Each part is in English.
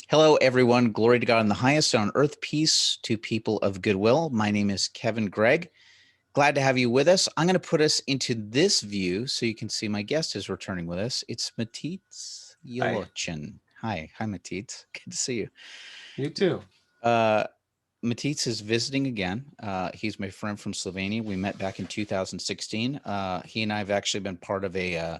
Hello, everyone. Glory to God in the highest, and on earth peace to people of goodwill. My name is Kevin Gregg. Glad to have you with us. I'm going to put us into this view so you can see my guest is returning with us. It's Matic Hi. Jelovcan. Hi, Matic. Good to see you. You too. Uh, Matic is visiting again. He's my friend from Slovenia. We met back in 2016. He and I have actually been part of a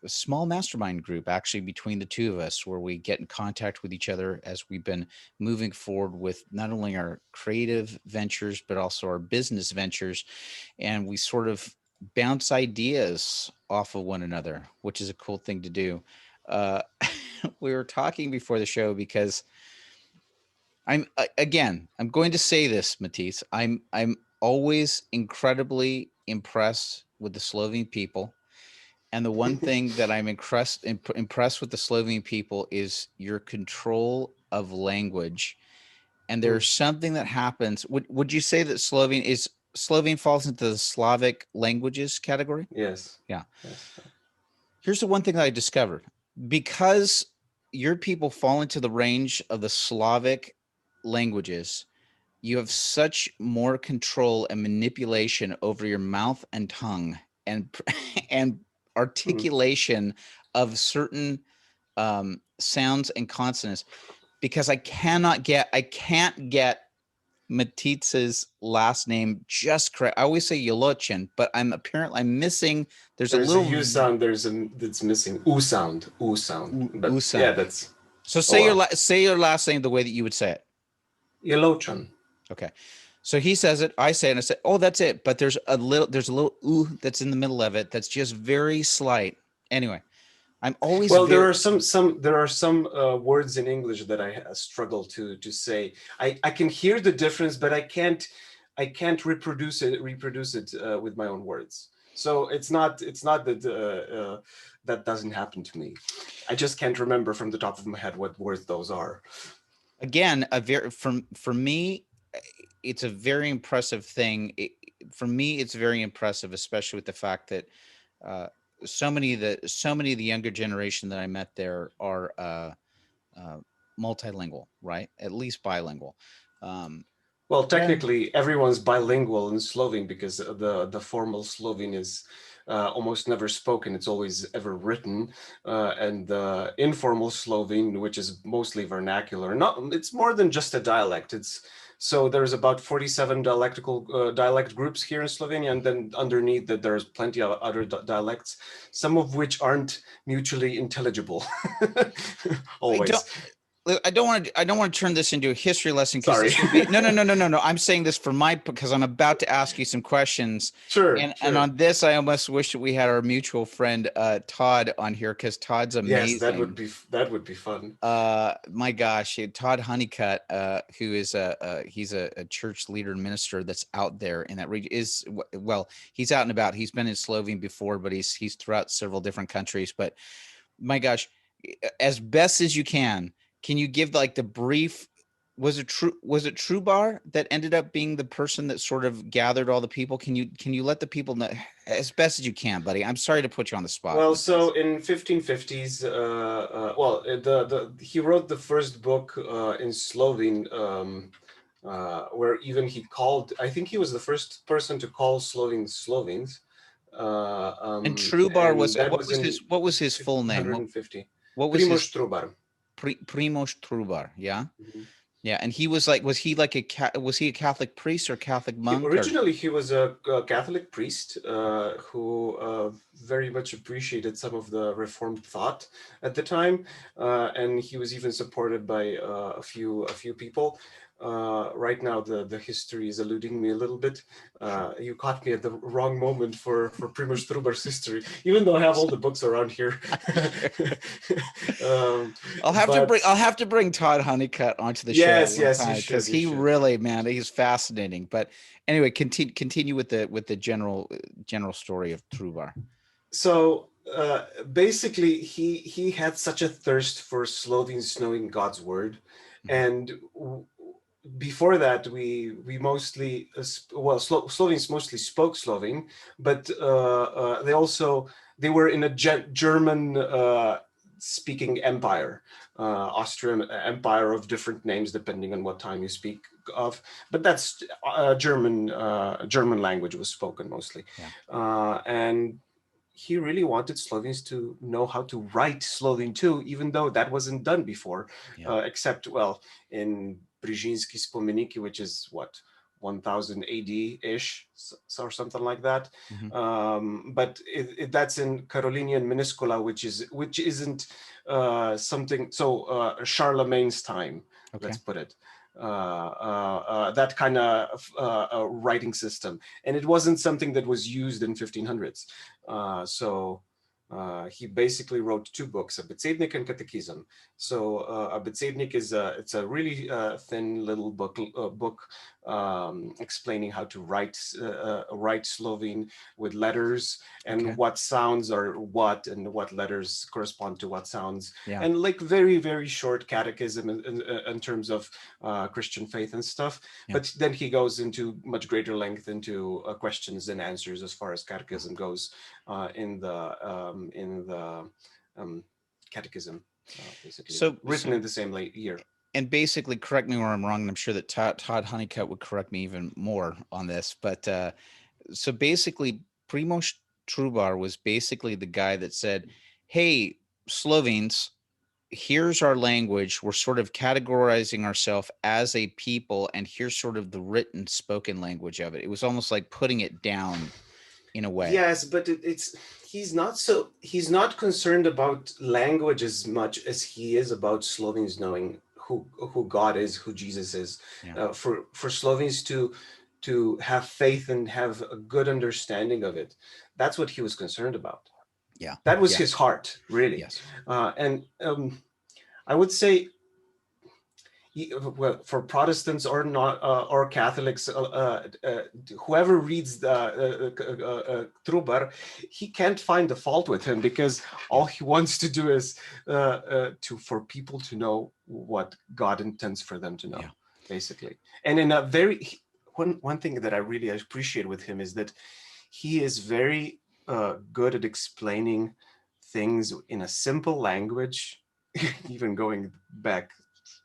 small mastermind group actually between the two of us where we get in contact with each other as we've been moving forward with not only our creative ventures but also our business ventures, and we sort of bounce ideas off of one another, which is a cool thing to do. uh, we were talking before the show because I'm going to say this, Matisse. I'm always incredibly impressed with the Slovene people, and the one thing that I'm impressed with the Slovene people is your control of language. And Mm, there's something that happens. Would you say that Slovene falls into the Slavic languages category? yes. Yeah. Yes. Here's the one thing that I discovered. Because your people fall into the range of the Slavic languages, you have such more control and manipulation over your mouth and tongue and and Mm. articulation of certain sounds and consonants, because I can't get Matitsa's last name just correct. I always say Yolochin, but I'm missing. There's a There's a little U sound. That's missing. U sound. U sound. But U yeah, sound. that's. So Oh well. say your last name the way that you would say it. Yelochan. Okay. So he says it, I say it, and I say, oh, that's it. But there's a little ooh that's in the middle of it that's just very slight. Anyway, I'm always Well, very there are some words in English that I struggle to say. I can hear the difference, but I can't reproduce it with my own words. So it's not that that doesn't happen to me. I just can't remember from the top of my head what words those are. again a very for me it's a very impressive thing. For me, it's very impressive, especially with the fact that uh, so many of the younger generation that I met there are uh, multilingual, right? At least bilingual. Um, Well, yeah, technically, everyone's bilingual in Slovene because the formal Slovene is almost never spoken. It's always ever written, and the informal Slovene, which is mostly vernacular, not it's more than just a dialect. It's so there's about 47 dialect groups here in Slovenia, and then underneath that there's plenty of other dialects, some of which aren't mutually intelligible. I don't. Always. I don't want to turn this into a history lesson, because Sorry. this would be no. I'm saying this for my, because I'm about to ask you some questions, Sure, and sure. on this I almost wish that we had our mutual friend Todd on here, because Todd's Yes, amazing. that would be fun. My gosh, Todd Honeycutt, who is he's a church leader and minister that's out there in that region. Well, he's out and about. He's been in Slovenia before, but he's throughout several different countries. But my gosh, as best as you can you give like the brief? Was it Trubar that ended up being the person that sort of gathered all the people? Can you let the people know as best as you can, buddy? I'm sorry to put you on the spot Well, with so this. in 1550s, the he wrote the first book in Slovene, where even he called. I think he was the first person to call Slovenes, And Trubar and was that was in what was his full name? 1550. What was his Primož Trubar. Primož Trubar? Yeah, Mhm. yeah. And he was like, was he a Catholic priest or Catholic monk or? Originally, he was a Catholic priest who very much appreciated some of the Reformed thought at the time, and he was even supported by a few people. Right now, the history is eluding me a little bit. Sure. You caught me at the wrong moment for Primož Trubar's history, even though I have all the books around here. um, but I'll have to bring Todd Honeycutt onto the show yes, one yes, you time, because should, you he should. really, man, he's fascinating. But anyway, continue with the general story of Trubar. So basically, he had such a thirst for Slovenes knowing God's word, Mhm. and before that, we mostly Slovenes mostly spoke Slovene, but they were in a German. speaking empire, Austrian empire of different names depending on what time you speak of. But that's German language was spoken mostly, Yeah. and he really wanted Slovenes to know how to write Slovene too, even though that wasn't done before, Yeah. except, well, in Brižinski spomeniki, which is what, 1000 AD-ish, or something like that. Mm-hmm. But that's in Carolinian Minuscula, which isn't something. So Charlemagne's time, Okay. let's put it. That kind of writing system, and it wasn't something that was used in 1500s. So he basically wrote two books, a Besednik and Catechism. So a Besednik it's a really thin little book explaining how to write Slovene with letters, and Okay. what sounds are what, and what letters correspond to what sounds, Yeah. and like very, very short catechism in terms of Christian faith and stuff. Yeah. But then he goes into much greater length into questions and answers as far as catechism goes, in the catechism, basically So written in the same year. and basically, correct me where I'm wrong, and I'm sure that Todd Honeycutt would correct me even more on this. But so basically, Primož Trubar was basically the guy that said, "Hey, Slovenes, here's our language. We're sort of categorizing ourselves as a people, and here's sort of the written, spoken language of it." It was almost like putting it down in a way. Yes, but he's not concerned about language as much as he is about Slovenes knowing who God is, who Jesus is. Yeah. For Slovenes to have faith and have a good understanding of it, that's what he was concerned about. Yeah. That was Yeah. his heart, really. Yes. And I would say, well, for Protestants or not, or Catholics, whoever reads Trubar, he can't find a fault with him, because all he wants to do is for people to know what God intends for them to know, Yeah. basically. And in a very one thing that I really appreciate with him is that he is very good at explaining things in a simple language, even going back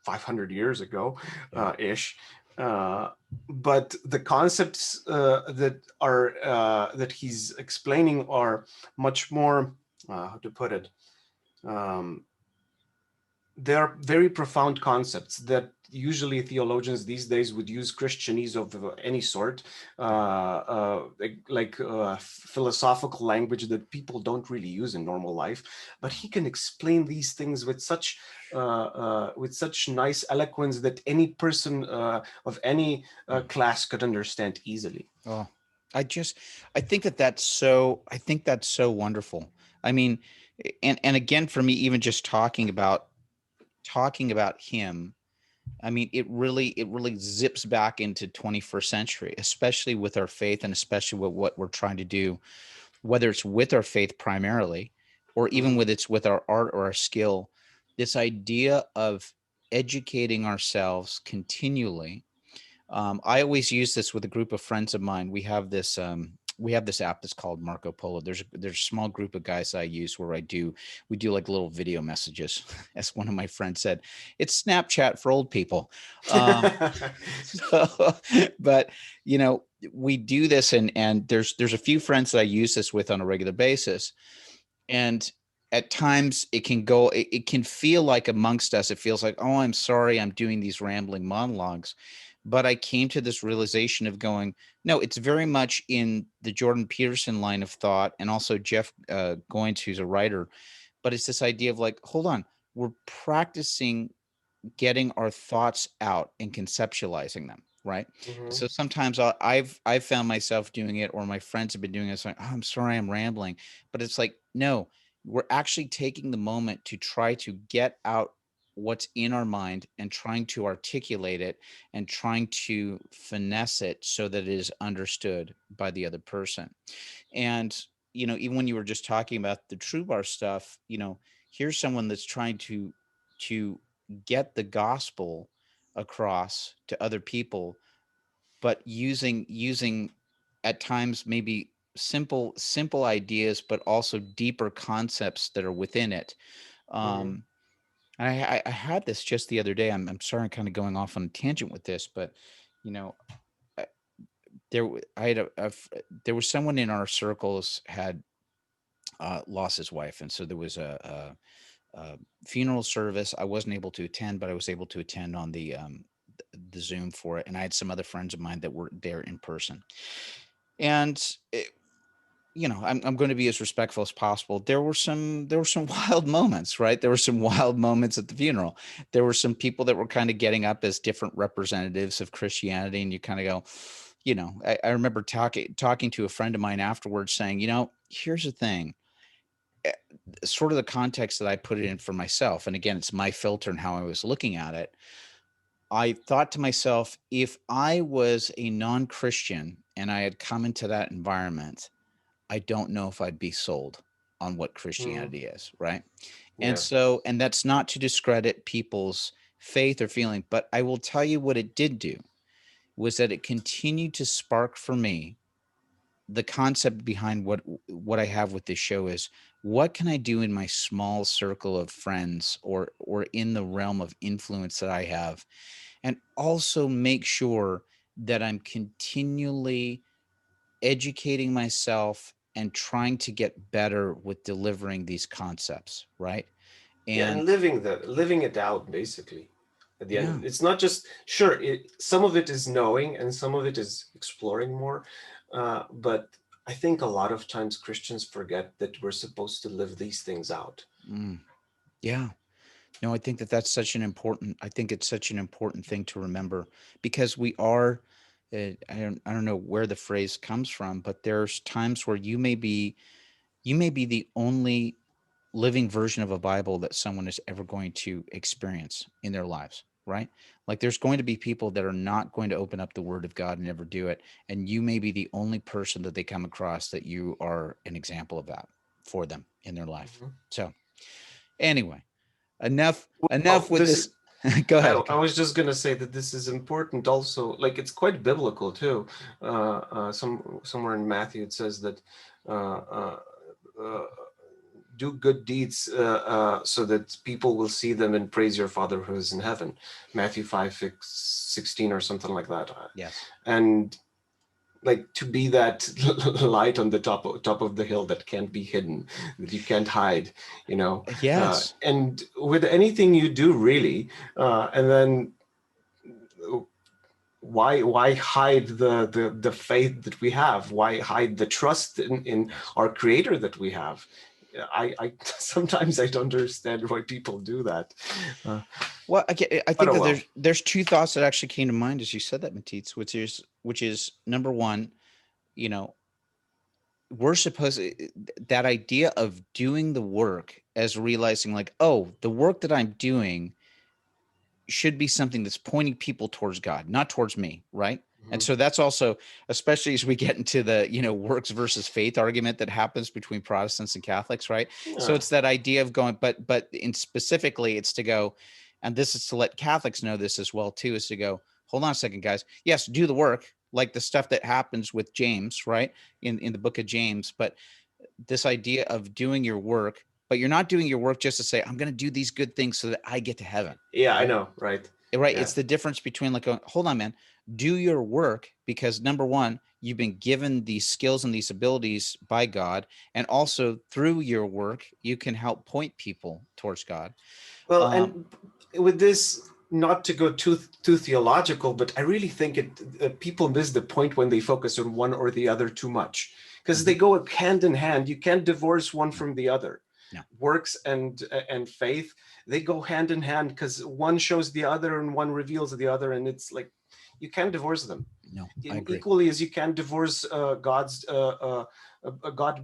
500 years ago, Yeah. ish. But the concepts that he's explaining are much more, how to put it, they're very profound concepts that usually theologians these days would use Christianese of any sort, like philosophical language that people don't really use in normal life. But he can explain these things with such nice eloquence that any person of any class could understand easily. Oh, I think that I think that's so wonderful. I mean, and again, for me, even just talking about him, I mean, it really zips back into 21st century, especially with our faith, and especially with what we're trying to do, whether it's with our faith primarily, or even Mhm. with it's with our art or our skill. This idea of educating ourselves continually. I always use this with a group of friends of mine. We have this app that's called Marco Polo. There's a small group of guys I use where we do like little video messages. As one of my friends said, it's Snapchat for old people. So, but you know, we do this, and there's a few friends that I use this with on a regular basis, and at times it can feel like amongst us, it feels like, oh, I'm sorry, I'm doing these rambling monologues. But I came to this realization of going, no, it's very much in the Jordan Peterson line of thought, and also Jeff Goins, who's a writer. But it's this idea of like, hold on, we're practicing getting our thoughts out and conceptualizing them, right? Mhm. So sometimes I've found myself doing it, or my friends have been doing it. It's like, oh, I'm sorry, I'm rambling, but it's like, no, we're actually taking the moment to try to get out what's in our mind and trying to articulate it and trying to finesse it so that it is understood by the other person. And you know, even when you were just talking about the true bar stuff, you know, here's someone that's trying to get the gospel across to other people, but using at times maybe simple ideas, but also deeper concepts that are within it. Mhm. And I had this just the other day. I'm sorry, I'm kind of going off on a tangent with this, but you know, I- I had there was someone in our circles had lost his wife, and so there was a funeral service. I wasn't able to attend, but I was able to attend on the Zoom for it, and I had some other friends of mine that were there in person. And I'm going to be as respectful as possible. There were some wild moments, right? There were some wild moments at the funeral. There were some people that were kind of getting up as different representatives of Christianity, and you kind of go, I remember talking to a friend of mine afterwards, saying, here's the thing, eh, sort of the context that I put it in for myself, and again, it's my filter and how I was looking at it. I thought to myself, if I was a non-Christian and I had come into that environment, I don't know if I'd be sold on what Mhm. Christianity is, right? And Yeah. so, and that's not to discredit people's faith or feeling, but I will tell you what it did do was that it continued to spark for me the concept behind what I have with this show is, what can I do in my small circle of friends or in the realm of influence that I have, and also make sure that I'm continually educating myself and trying to get better with delivering these concepts, right? Yeah, and And living it out basically. At the yeah, end, it's not just sure. Some of it is knowing, and some of it is exploring more. But I think a lot of times Christians forget that we're supposed to live these things out. mm, yeah. No, I think that that's such an important. I think it's such an important thing to remember, because we are. I don't know where the phrase comes from, but there's times where you may be the only living version of a Bible that someone is ever going to experience in their lives, right? Like there's going to be people that are not going to open up the word of God and never do it. And you may be the only person that they come across that you are an example of that for them in their life. Mhm. So anyway, enough, Well, enough with this this. Go I, ahead. I was just gonna say that this is important also. Like it's quite biblical too. Somewhere in Matthew it says that uh, uh, uh, do good deeds so that people will see them and praise your Father who is in heaven. Matthew 5:16 or something like that. Yes. And like to be that light on the top of the hill that can't be hidden, that you can't hide, Yes. and with anything you do really, and then why hide the faith that we have? Why hide the trust in Yes. our creator that we have? I sometimes I don't understand why people do that. uh, Well, I but think oh that well. there's two thoughts that actually came to mind as you said that, Matisse, which is number one, you know, we're supposed that idea of doing the work as realizing like, oh, the work that I'm doing should be something that's pointing people towards God, not towards me, right? And Mhm. so that's also, especially as we get into the works versus faith argument that happens between Protestants and Catholics, right? So Yeah. it's that idea of going, but in specifically, it's to go, and this is to let Catholics know this as well too, is to go, hold on a second, guys. Yes, do the work, like the stuff that happens with James, right? In the book of James, but this idea of doing your work, but you're not doing your work just to say, I'm going to do these good things so that I get to heaven, Yeah, I right? know, right? Right. Yeah. It's the difference between like, going, hold on, man, do your work because number one, you've been given these skills and these abilities by God. And also through your work, you can help point people towards God. Well, Um, and with this, not to go too theological, but I really think people miss the point when they focus on one or the other too much, because they mhm. go hand in hand. You can't divorce one No, from the other. no, Works and faith, they go hand in hand because one shows the other and one reveals the other, and it's like you can't divorce them. no, I And agree. equally as you can't divorce God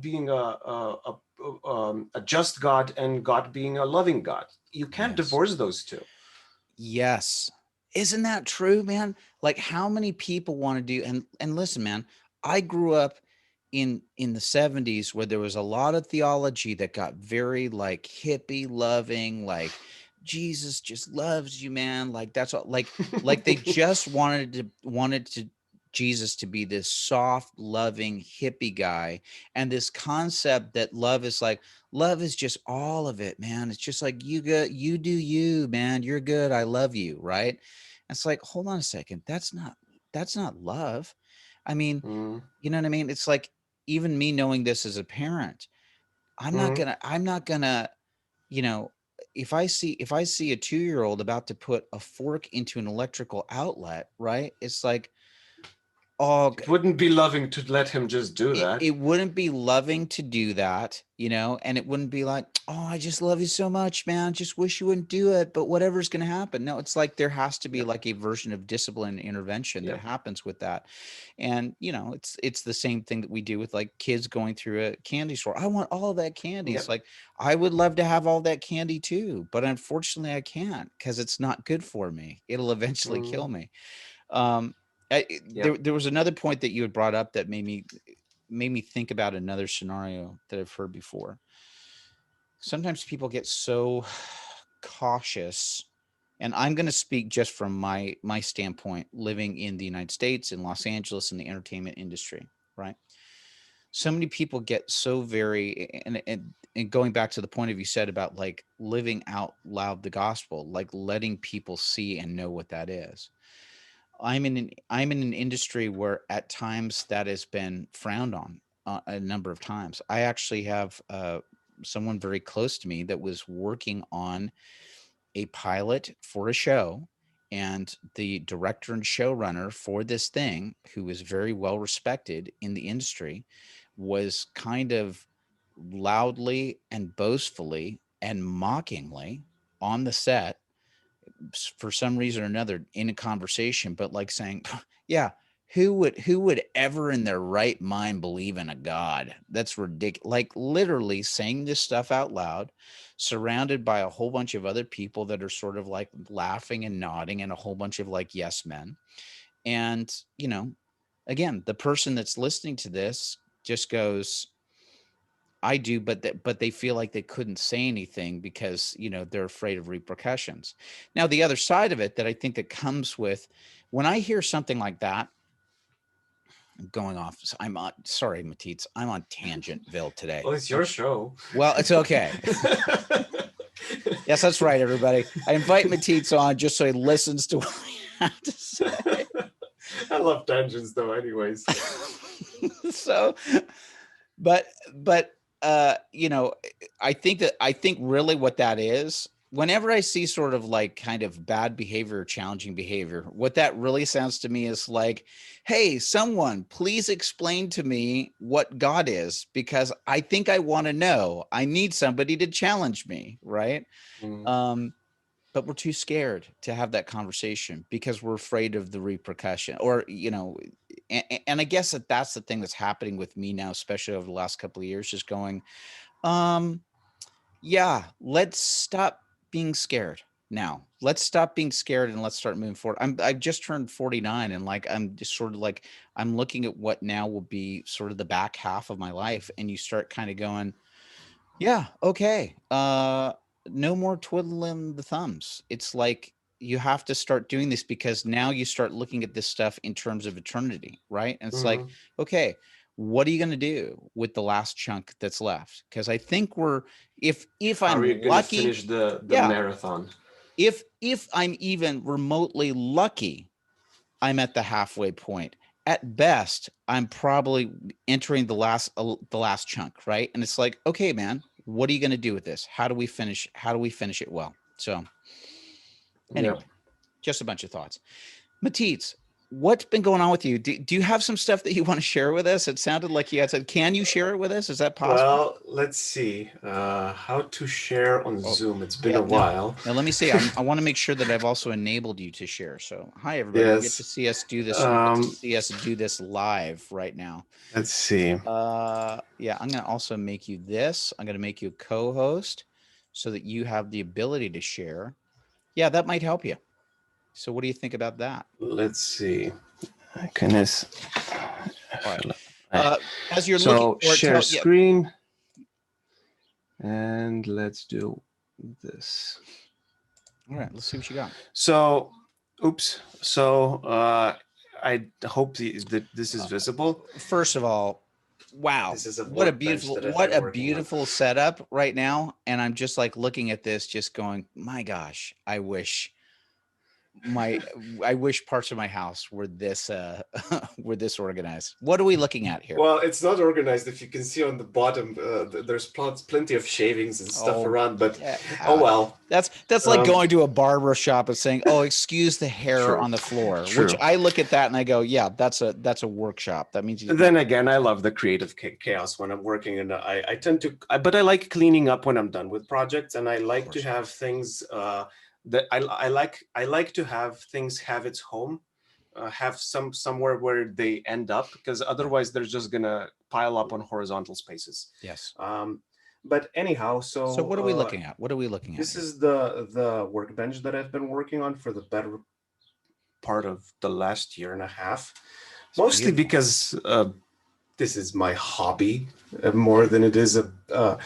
being a just God and God being a loving God. You can't Yes. divorce those two. Yes. Isn't that true, man? Like how many people want to do, and listen, man, I grew up in the 70s where there was a lot of theology that got very like hippie loving, like Jesus just loves you, man. Like that's all, like they just wanted to Jesus to be this soft, loving, hippie guy. And this concept that love is just all of it, man. It's just like, you do you, man. You're good. I love you. Right. And it's like, hold on a second. That's not love. I mean, Mm, you know what I mean? It's like, even me knowing this as a parent, mm. I'm not gonna, you know, if I see a 2-year-old about to put a fork into an electrical outlet, right? It's like, oh, It wouldn't be loving to let him just do that. it wouldn't be loving to do that, and it wouldn't be like, oh, I just love you so much, man. Just wish you wouldn't do it, but whatever's going to happen. No, it's like there has to be Yep. like a version of discipline and intervention that Yep. happens with that. And, it's the same thing that we do with like kids going through a candy store. I want all of that candy. It's Yep. like, I would love to have all that candy too, but unfortunately I can't because it's not good for me. It'll eventually kill Mm, me. Um, yep. there was another point that you had brought up that made me think about another scenario that I've heard before. Sometimes people get so cautious, and I'm going to speak just from my standpoint, living in the United States, in Los Angeles, in the entertainment industry, right? So many people get so very, and going back to the point of you said about like living out loud the gospel, like letting people see and know what that is. I'm in an industry where at times that has been frowned on a number of times. I actually have someone very close to me that was working on a pilot for a show, and the director and showrunner for this thing, who is very well respected in the industry, was kind of loudly and boastfully and mockingly on the set for some reason or another in a conversation, but like saying, yeah, who would ever in their right mind believe in a God? That's ridiculous. Like literally saying this stuff out loud, surrounded by a whole bunch of other people that are sort of like laughing and nodding, and a whole bunch of like yes men. And, again, the person that's listening to this just goes, I do, but they feel like they couldn't say anything because, they're afraid of repercussions. Now, the other side of it that I think that comes with when I hear something like that, I'm going off. I'm on, sorry, Matisse, I'm on Tangentville today. Well, it's your show. Well, it's okay. Yes, that's right, everybody. I invite Matisse on just so he listens to what I have to say. I love tangents though, anyways. So, but I think really what that is, whenever I see sort of like kind of bad behavior or challenging behavior, what that really sounds to me is like, hey, someone please explain to me what God is, because I think I want to know. I need somebody to challenge me, right? Mm, But we're too scared to have that conversation because we're afraid of the repercussion, or and I guess that's the thing that's happening with me now, especially over the last couple of years, just going, um yeah, let's stop being scared now. Let's stop being scared and let's start moving forward. I've just turned 49, and like I'm just sort of like I'm looking at what now will be sort of the back half of my life, and you start kind of going, yeah, okay. No more twiddling the thumbs. It's like you have to start doing this because now you start looking at this stuff in terms of eternity, right? And it's like, mhm. okay, what are you going to do with the last chunk that's left? Because I think if Are I'm you gonna lucky, finish the yeah, marathon? if I'm even remotely lucky, I'm at the halfway point. At best, I'm probably entering the last chunk, right? And it's like, okay, man, what are you going to do with this? How do we finish? How do we finish it well? So, Yep. anyway, just a bunch of thoughts. Matisse, what's been going on with you? Do you have some stuff that you want to share with us? It sounded like you had said, can you share it with us? Is that possible? Well, let's see. How to share on Oh, Zoom. It's been yeah. a while. Now let me see. I want to make sure that I've also enabled you to share. So, hi everybody. You get to Yes. see us do this. You get to Um, see us do this live right now. let's see. Yeah, I'm going to also make you this. I'm going to make you a co-host so that you have the ability to share. Yeah, that might help you. So what do you think about that? Let's see. Goodness. All right. As you're looking So for it, share yeah. screen. And let's do this. All right, let's see what you got. So, oops. So I hope that this is visible. First of all, wow, This is a what a workbench beautiful, that I've what been a working on. beautiful setup right now. And I'm just like looking at this, just going, my gosh, my I wish parts of my house were this were this organized. What are we looking at here? Well, it's not organized. If you can see on the bottom, there's plenty of shavings and stuff Oh, around, but yeah. oh well. That's like going to a barber shop and saying, "Oh, excuse the hair True, on the floor." Which true. I look at that and I go, "Yeah, that's a workshop." That means Then again, I love the creative chaos when I'm working, and I tend to, but I like cleaning up when I'm done with projects, and I like to have things that I like to have things have its home, have somewhere where they end up, because otherwise they're just gonna pile up on horizontal spaces. Yes. But anyhow, So what are we looking at? What are we looking at? This here? is the workbench that I've been working on for the better part of the last year and a half. It's Mostly beautiful. because this is my hobby more than it is the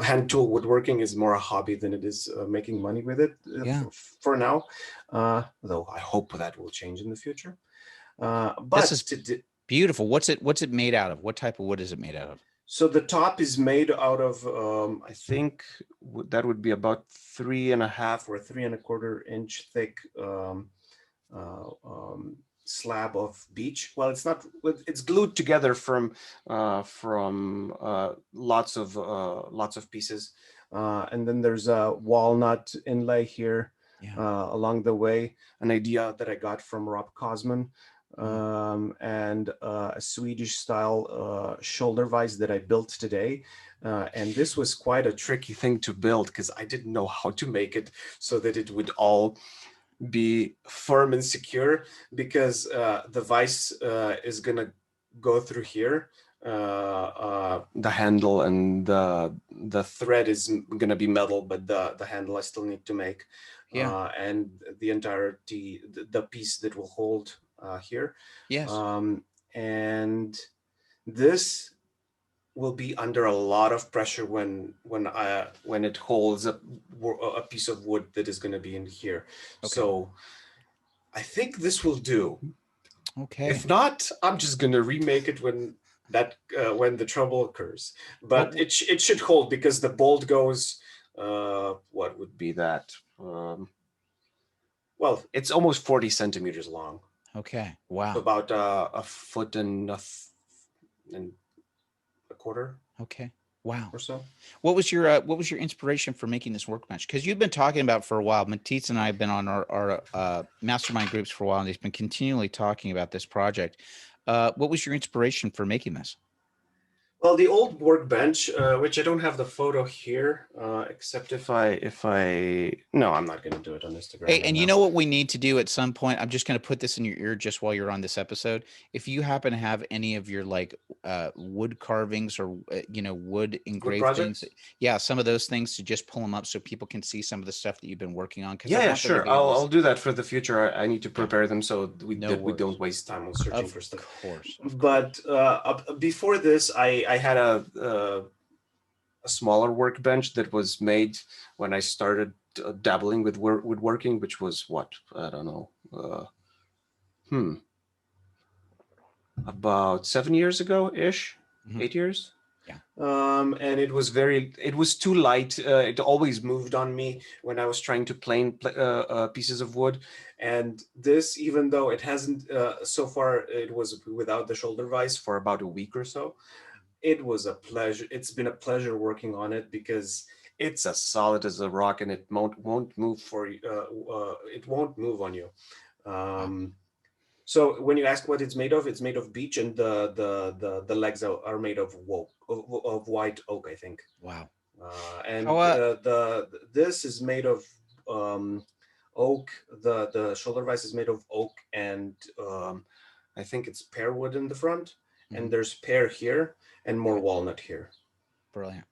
hand tool woodworking is more a hobby than it is making money with it for now. Though I hope that will change in the future. But this is beautiful. What's it made out of? What type of wood is it made out of? So the top is made out of, I think that would be about 3.5 or 3.25 inch thick slab of beech. Well, it's not. It's glued together from lots of pieces, and then there's a walnut inlay here along the way. An idea that I got from Rob Cosman. And a Swedish style shoulder vise that I built today. And this was quite a tricky thing to build because I didn't know how to make it so that it would all be firm and secure, because the vise is gonna go through here. The handle and the thread is gonna be metal, but the handle I still need to make. And the entirety, the piece that will hold here. Yes. And this will be under a lot of pressure when it holds a piece of wood that is going to be in here. Okay. So I think this will do. Okay. If not, I'm just going to remake it when the trouble occurs. But it should hold, because the bolt goes. What would be that? Well, it's almost 40 centimeters long. Okay. Wow. So about a foot and a quarter. Okay. Wow. Or so. What was your inspiration for making this workbench? Because you've been talking about it for a while. Matic and I have been on our mastermind groups for a while, and he's been continually talking about this project. What was your inspiration for making this? Well, the old workbench, which I don't have the photo here, except if I no, I'm not going to do it on Instagram. Hey, and you know what we need to do at some point? I'm just going to put this in your ear just while you're on this episode. If you happen to have any of your like wood carvings or wood engraved things, some of those things, to just pull them up so people can see some of the stuff that you've been working on. Yeah, sure. I'll do that for the future. I need to prepare them so we don't waste time on searching for stuff. Of course. But before this, I had a smaller workbench that was made when I started dabbling with woodworking, which was what, I don't know, about 7 years ago ish, 8 years. Yeah. And it was too light. It always moved on me when I was trying to plane pieces of wood. And this, even though it hasn't, so far it was without the shoulder vise for about a week or so. It was a pleasure. It's been a pleasure working on it, because it's as solid as a rock, and it won't move for you. It won't move on you. So when you ask what it's made of beech, and the legs are made of white oak, I think. Wow. And this is made of oak. The shoulder vise is made of oak, and I think it's pear wood in the front, and there's pear here and more walnut here. Brilliant.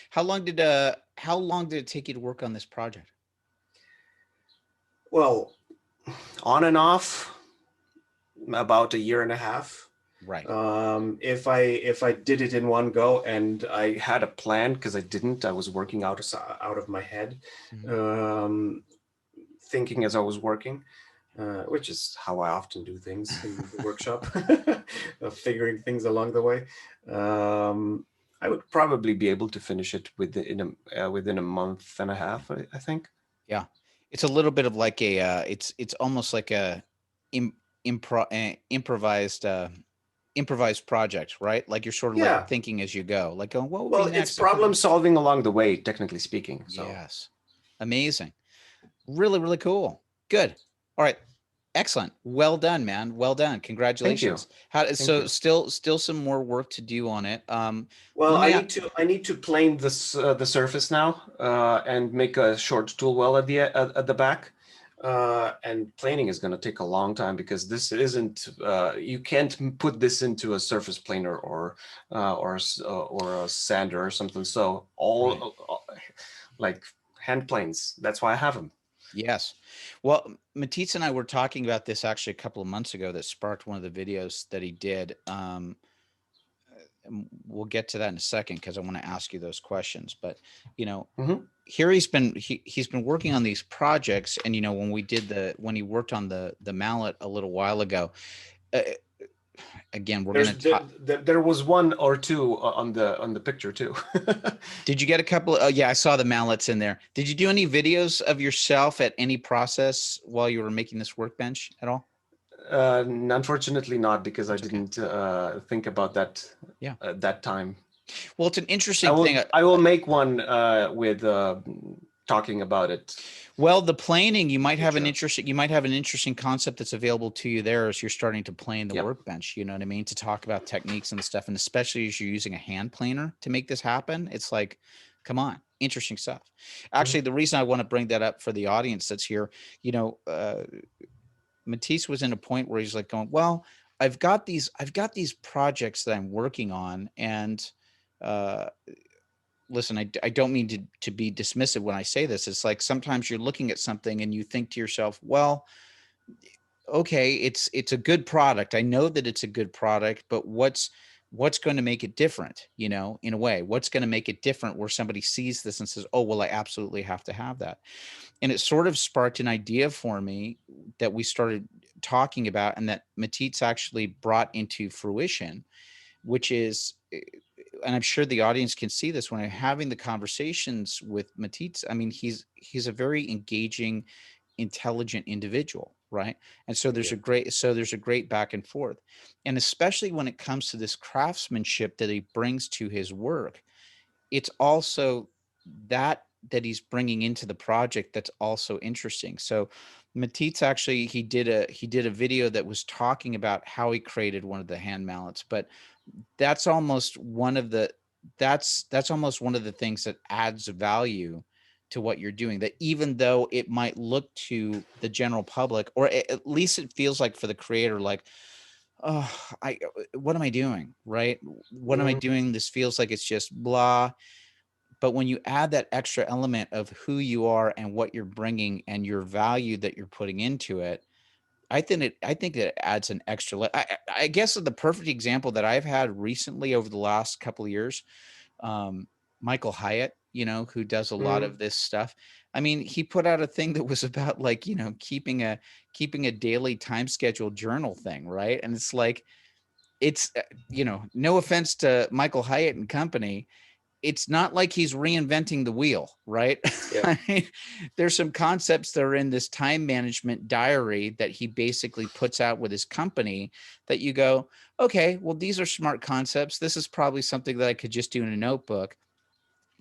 How long did it take you to work on this project? Well, on and off, about a year and a half. Right. If I did it in one go, and I had a plan, because I didn't. I was working out of my head, thinking as I was working. which is how I often do things in the workshop, figuring things along the way. I would probably be able to finish it within a month and a half, I think. Yeah. It's a little bit of like a, it's almost like a im- improvised, improvised project, right? Like you're sort of like Yeah. thinking as you go, like going, what would be Well, it's next? Okay. problem solving along the way, technically speaking. So Yes. Amazing. Really, really cool. Good. All right. Excellent. Well done, man. Well done. thank you. Congratulations. How Thank so you. still some more work to do on it. Well, Let me ask, I need to plane this the surface now and make a short tool well at the back. And planing is going to take a long time because this isn't you can't put this into a surface planer or a sander or something. So right. like hand planes. That's why I have them. Yes. Well, Matisse and I were talking about this actually a couple of months ago that sparked one of the videos that he did. And we'll get to that in a second because I want to ask you those questions. But you know, Mm-hmm. here he's been working on these projects, and you know, when he worked on the mallet a little while ago, uh, again, we're gonna talk. There was one or two on the picture too. Did you get a couple? Oh, yeah, I saw the mallets in there. Did you do any videos of yourself at any process while you were making this workbench at all? Unfortunately not, because I That's okay. didn't think about that Yeah. at that time. Well, it's an interesting thing. I will make one with talking about it. Well, the planing, Future. you might have an interesting concept that's available to you there as you're starting to plane the Yep. workbench. You know what I mean? To talk about techniques and stuff, and especially as you're using a hand planer to make this happen, it's like, come on, interesting stuff. Actually, Mhm. the reason I want to bring that up for the audience that's here, you know, Matisse was in a point where he's like going, well, I've got these projects that I'm working on, and uh, listen, I don't mean to be dismissive when I say this. It's like sometimes you're looking at something and you think to yourself, well, okay, it's a good product. I know that it's a good product, but what's going to make it different, you know, in a way? What's going to make it different where somebody sees this and says, oh, well, I absolutely have to have that. And it sort of sparked an idea for me that we started talking about and that Matisse actually brought into fruition, which is, and I'm sure the audience can see this when I'm having the conversations with Matisse. I mean, he's a very engaging, intelligent individual, right? And so Yeah. there's a great back and forth. And especially when it comes to this craftsmanship that he brings to his work, it's also that that he's bringing into the project that's also interesting. So Matisse actually he did a video that was talking about how he created one of the hand mallets, but that's almost one of the that's almost one of the things that adds value to what you're doing, that even though it might look to the general public, or at least it feels like for the creator, like, oh, I what am I doing, right? What am I Mhm. doing? This feels like it's just blah. But when you add that extra element of who you are and what you're bringing and your value that you're putting into it, I think it adds an extra. I guess the perfect example that I've had recently over the last couple of years, um, Michael Hyatt, you know, who does a lot Mhm. of this stuff. I mean, he put out a thing that was about, like, you know, keeping a daily time schedule journal thing, right? And it's like, it's you know, no offense to Michael Hyatt and company, it's not like he's reinventing the wheel, right? Yeah. I mean, there's some concepts that are in this time management diary that he basically puts out with his company that you go, okay, well, these are smart concepts. This is probably something that I could just do in a notebook.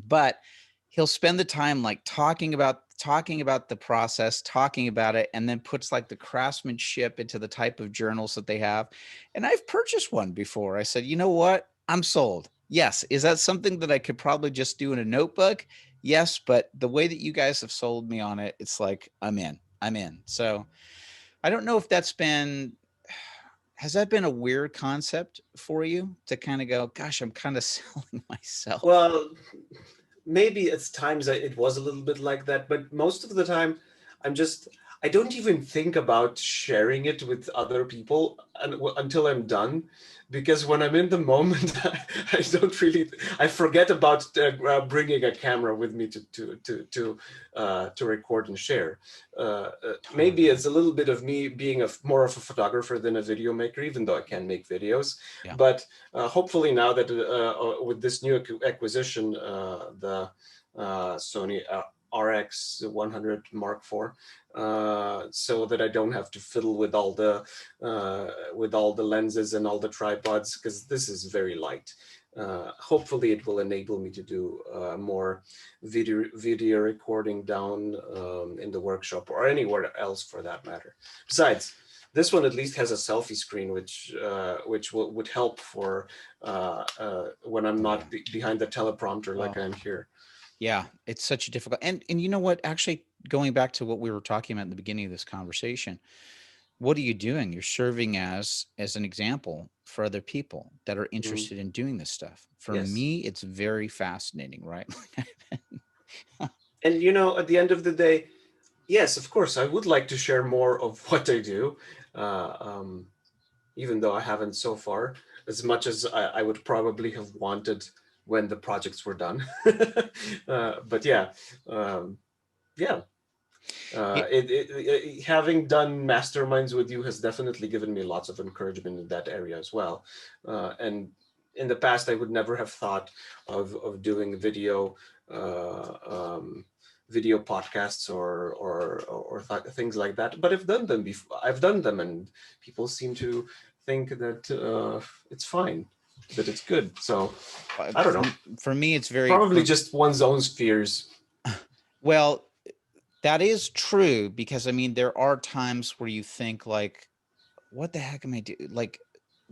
But he'll spend the time like talking about the process, talking about it, and then puts like the craftsmanship into the type of journals that they have. And I've purchased one before. I said, you know what? I'm sold. Yes. Is that something that I could probably just do in a notebook? Yes. But the way that you guys have sold me on it, it's like, I'm in. I'm in. So I don't know if that's been, has that been a weird concept for you to kind of go, gosh, I'm kind of selling myself? Well, maybe at times it was a little bit like that, but most of the time, I'm just I don't even think about sharing it with other people until I'm done, because when I'm in the moment, I don't really, I forget about bringing a camera with me to record and share. Maybe Totally. it's a little bit of me being more of a photographer than a video maker, even though I can make videos. Yeah. But hopefully now that with this new acquisition, the Sony RX 100 Mark IV, so that I don't have to fiddle with all the lenses and all the tripods, because this is very light. Hopefully it will enable me to do more video recording down in the workshop or anywhere else for that matter. Besides, this one at least has a selfie screen, which would help for when I'm not behind the teleprompter like I'm here. Yeah, it's such a difficult, and you know what? Actually, going back to what we were talking about in the beginning of this conversation, what are you doing? You're serving as an example for other people that are interested in doing this stuff. For Yes. me, it's very fascinating, right? And at the end of the day, yes, of course, I would like to share more of what I do, uh, um, even though I haven't so far, as much as I would probably have wanted when the projects were done. But yeah, um, yeah. Yeah, Having done masterminds with you has definitely given me lots of encouragement in that area as well. And in the past, I would never have thought of doing uh, um, video podcasts or things like that. But I've done them before. I've done them, and people seem to think that it's fine, that it's good. So I don't know. for me, it's very Probably just one's own fears. well. That is true, because I mean, there are times where you think like, what the heck am I doing? Like,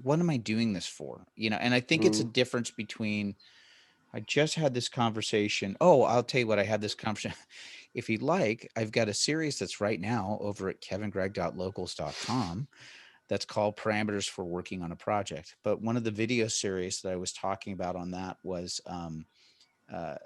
what am I doing this for? And I think it's a Mm, difference between, I just had this conversation. Oh, I'll tell you what, I had this conversation. If you'd like, I've got a series that's right now over at kevingregg.locals.com that's called Parameters for Working on a Project. But one of the video series that I was talking about on that was uh,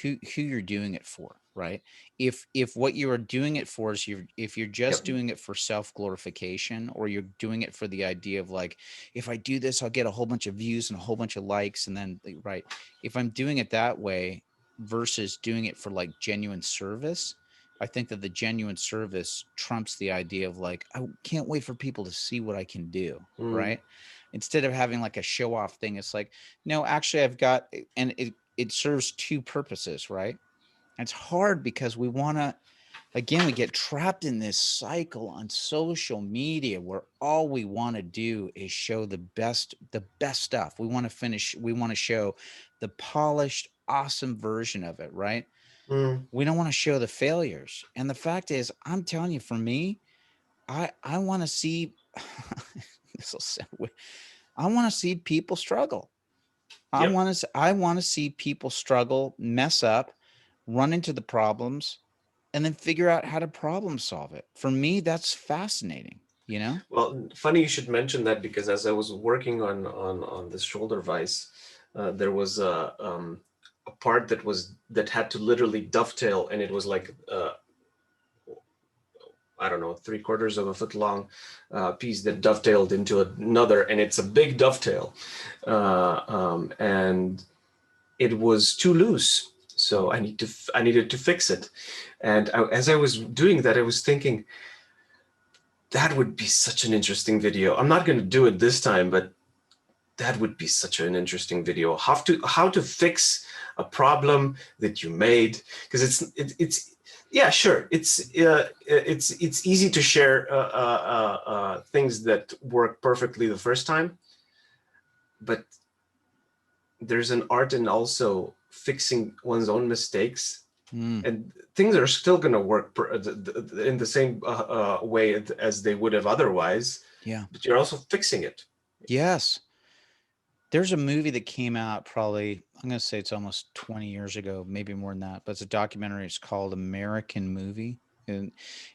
who you're doing it for, right? If what you are doing it for is if you're just yep. doing it for self-glorification, or you're doing it for the idea of like, if I do this, I'll get a whole bunch of views and a whole bunch of likes, and then right, if I'm doing it that way versus doing it for like genuine service, I think that the genuine service trumps the idea of like, I can't wait for people to see what I can do, Mm, right? Instead of having like a show off thing, it's like, no, actually I've got, and it serves two purposes, right? And it's hard because we want to, again, we get trapped in this cycle on social media where all we want to do is show the best stuff. We want to show the polished, awesome version of it, right? mm, We don't want to show the failures. And the fact is, I'm telling you, for me, I want to see this will sound weird. I want to see people struggle. yep. I want to see people struggle, mess up, run into the problems, and then figure out how to problem solve it. For me, that's fascinating, you know? Well, funny you should mention that, because as I was working on this shoulder vise, there was a part that had to literally dovetail, and it was like I don't know, 3/4 of a foot long piece that dovetailed into another, and it's a big dovetail, and it was too loose, so I needed to fix it, and as I was doing that, I was thinking, that would be such an interesting video. I'm not going to do it this time, but that would be such an interesting video. How to fix a problem that you made, because it's yeah, sure, it's easy to share things that work perfectly the first time, but there's an art in also fixing one's own mistakes, Mm, and things are still going to work in the same way as they would have otherwise, yeah. but you're also fixing it. Yes. There's a movie that came out probably, I'm going to say it's almost 20 years ago, maybe more than that, but it's a documentary. It's called American Movie. And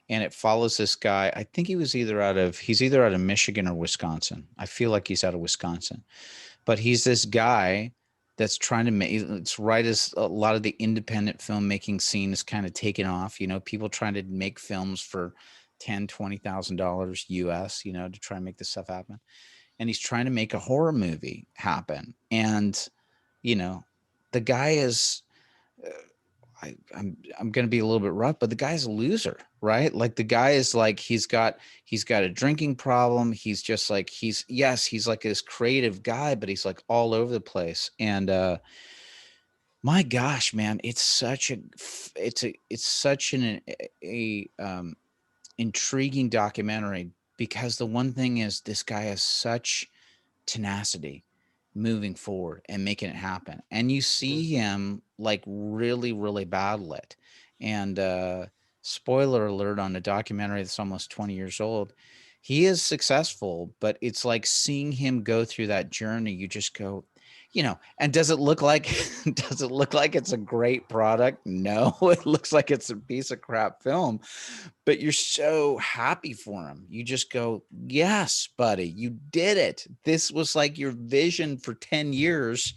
it follows this guy. I think he's either out of Michigan or Wisconsin. I feel like he's out of Wisconsin, but he's this guy that's trying to make, it's right as a lot of the independent filmmaking scene is kind of taken off, people trying to make films for $10,000-$20,000 US, to try and make this stuff happen. And he's trying to make a horror movie happen. And, the guy is, I'm going to be a little bit rough, but the guy's a loser, right? Like the guy is like, he's got a drinking problem. He's just like, he's like this creative guy, but he's like all over the place. And, my gosh, man, it's such an intriguing documentary, because the one thing is this guy has such tenacity moving forward and making it happen. And you see him like really, really battle it. And spoiler alert on a documentary that's almost 20 years old, he is successful, but it's like seeing him go through that journey. You just go, and does it look like it's a great product? No, it looks like it's a piece of crap film, but you're so happy for him. You just go, yes, buddy, you did it. This was like your vision for 10 years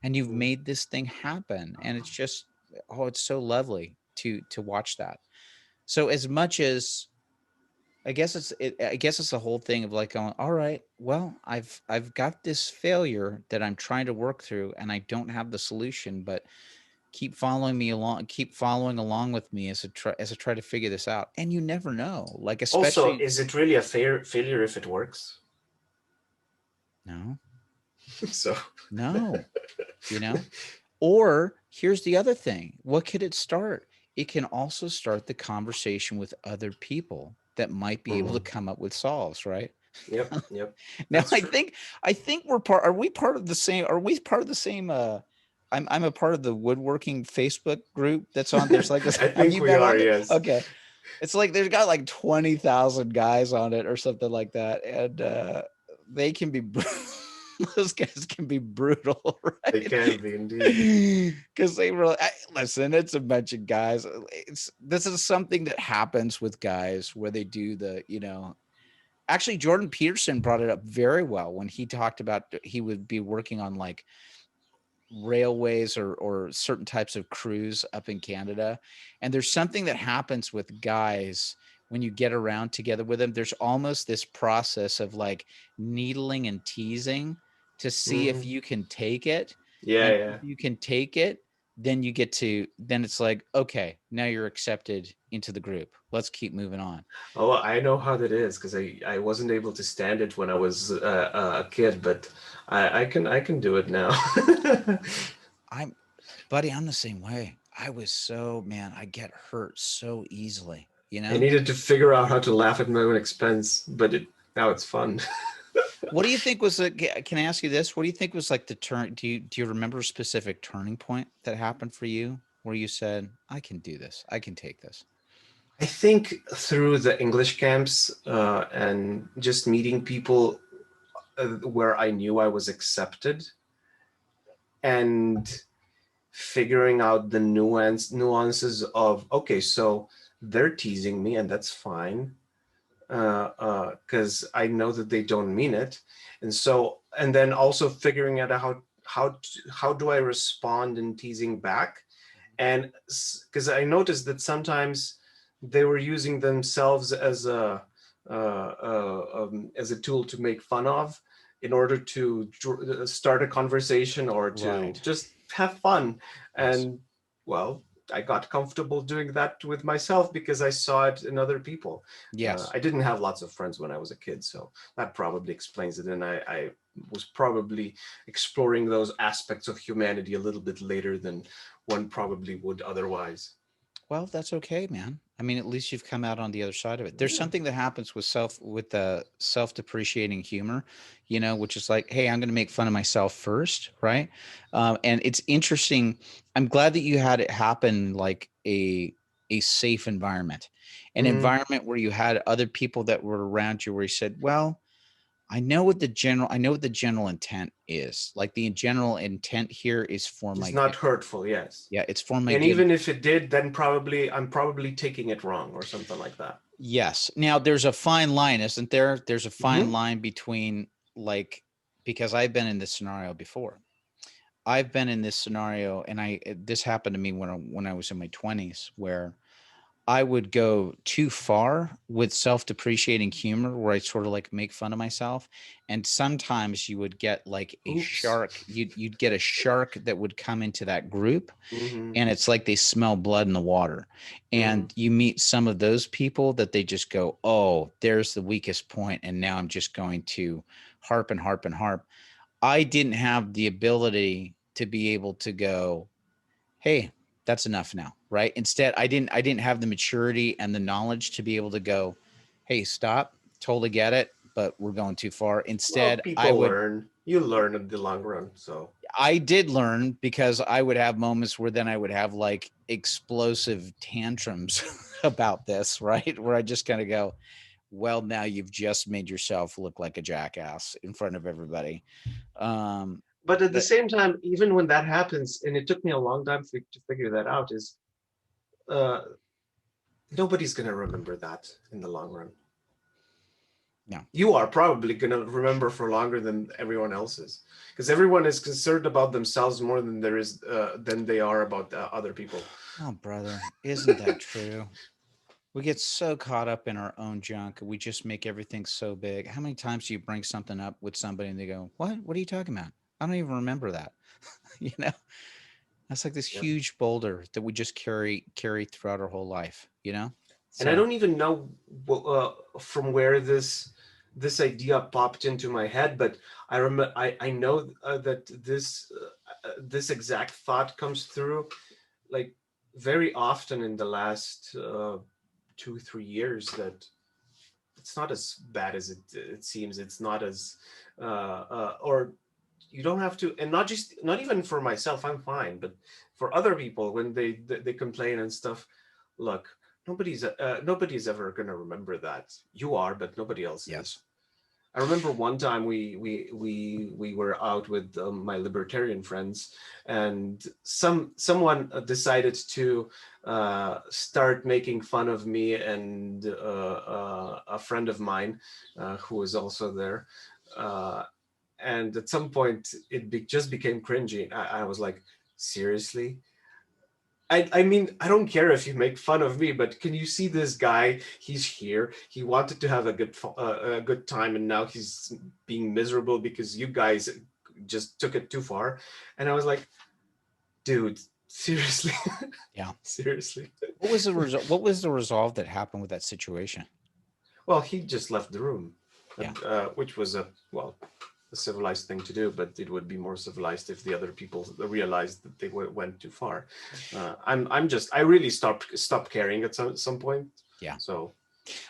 and you've made this thing happen. And it's just, it's so lovely to watch that. So as much as, I guess it's the whole thing of like going, all right, well, I've got this failure that I'm trying to work through and I don't have the solution, but keep following along with me as I try to figure this out. And you never know, like, especially. Also, is it really a failure if it works? No. So no, or here's the other thing. What could it start? It can also start the conversation with other people that might be able to come up with solves, right? Yep. Now I think are we part of the same I'm a part of the woodworking Facebook group that's on. There's like this. I think we are, yes. Okay. It's like there's got like 20,000 guys on it or something like that. And they can be those guys can be brutal, right? They can be indeed. Because they really listen, it's a bunch of guys. This is something that happens with guys where they do actually Jordan Peterson brought it up very well when he talked about he would be working on like railways or certain types of crews up in Canada. And there's something that happens with guys when you get around together with them. There's almost this process of like needling and teasing to see if you can take it. Yeah. If you can take it, then it's like, okay, now you're accepted into the group. Let's keep moving on. Oh, I know how that is, because I wasn't able to stand it when I was a kid, but I can do it now. I'm the same way. I get hurt so easily. I needed to figure out how to laugh at my own expense, but now it's fun. What do you think was can I ask you this? What do you think was like the turn? Do you remember a specific turning point that happened for you where you said, I can do this. I can take this? I think through the English camps and just meeting people where I knew I was accepted and figuring out the nuances of, okay, so they're teasing me and that's fine. Because I know that they don't mean it, and then also figuring out how do I respond in teasing back, and because I noticed that sometimes they were using themselves as a tool to make fun of in order to start a conversation or to just have fun, and well, I got comfortable doing that with myself because I saw it in other people. Yes. I didn't have lots of friends when I was a kid, so that probably explains it. And I was probably exploring those aspects of humanity a little bit later than one probably would otherwise. Well, that's okay, man. I mean, at least you've come out on the other side of it. There's something that happens with the self-depreciating humor, which is like, hey, I'm going to make fun of myself first, right? And it's interesting. I'm glad that you had it happen like a safe environment, an environment where you had other people that were around you, where you said, well, I know what the general intent is. Like the general intent here is for my. It's not hurtful, yes. Yeah, it's for my. And even if it did, then I'm probably taking it wrong or something like that. Yes. Now there's a fine line, isn't there? There's a fine line between because I've been in this scenario before. I've been in this scenario, and this happened to me when I was in my 20s, where I would go too far with self-depreciating humor where I sort of like make fun of myself. And sometimes you would get like a Oops. shark, you'd get a shark that would come into that group, Mm-hmm. and it's like they smell blood in the water. Mm-hmm. And you meet some of those people that they just go, "Oh, there's the weakest point, and now I'm just going to harp and harp and harp." I didn't have the ability to be able to go, "Hey, that's enough now," right? Instead, I didn't have the maturity and the knowledge to be able to go, "Hey, stop. Totally get it, but we're going too far." Well, Instead, people learn. You learn in the long run. So I did learn, because I would have moments where then I would have like explosive tantrums about this, right? Where I just kind of go, "Well, now you've just made yourself look like a jackass in front of everybody." Um, but at the but same time, even when that happens, and it took me a long time to figure that out, is uh, nobody's gonna remember that in the long run. no, You are probably gonna remember for longer than everyone else is, because everyone is concerned about themselves more than they are about other people. oh, brother, isn't that true? We get so caught up in our own junk. We just make everything so big. How many times do you bring something up with somebody and they go, "What? What are you talking about? I don't even remember that." you know, that's like this Yeah. huge boulder that we just carry throughout our whole life. And I So don't even know from where this idea popped into my head, but I know that this exact thought comes through like very often in the last 2 3 years, that it's not as bad as it seems. It's not as or you don't have to, and not even for myself, I'm fine, but for other people when they complain and stuff, look, nobody's ever gonna remember that. You are, but nobody else is. yes, I remember one time we were out with my libertarian friends, and someone decided to start making fun of me and a friend of mine who was also there. Uh, and at some point just became cringy. I was like, seriously? I mean, I don't care if you make fun of me, but can you see this guy? He's here. He wanted to have a good time, and now he's being miserable because you guys just took it too far. And I was like, dude, seriously, yeah. seriously. What was the result? What was the resolve that happened with that situation? Well, he just left the room, Yeah, which was a civilized thing to do, but it would be more civilized if the other people realized that they went too far. I really stopped caring at some point. yeah. So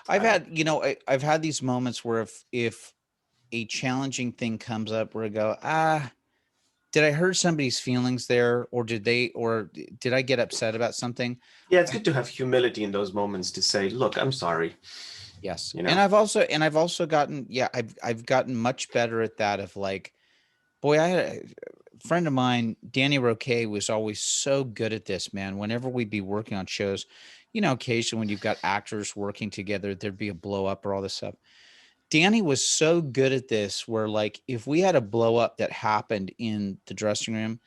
I've I had, I've had these moments where if a challenging thing comes up, where I go, did I hurt somebody's feelings there, or did I get upset about something? Yeah, it's good to have humility in those moments to say, look, I'm sorry. Yes. You And know. I've also gotten, yeah, I've gotten much better at that, of like, boy, I had a friend of mine, Danny Roque, was always so good at this, man. Whenever we'd be working on shows, occasionally when you've got actors working together, there'd be a blow up or all this stuff. Danny was so good at this, where like if we had a blow up that happened in the dressing room,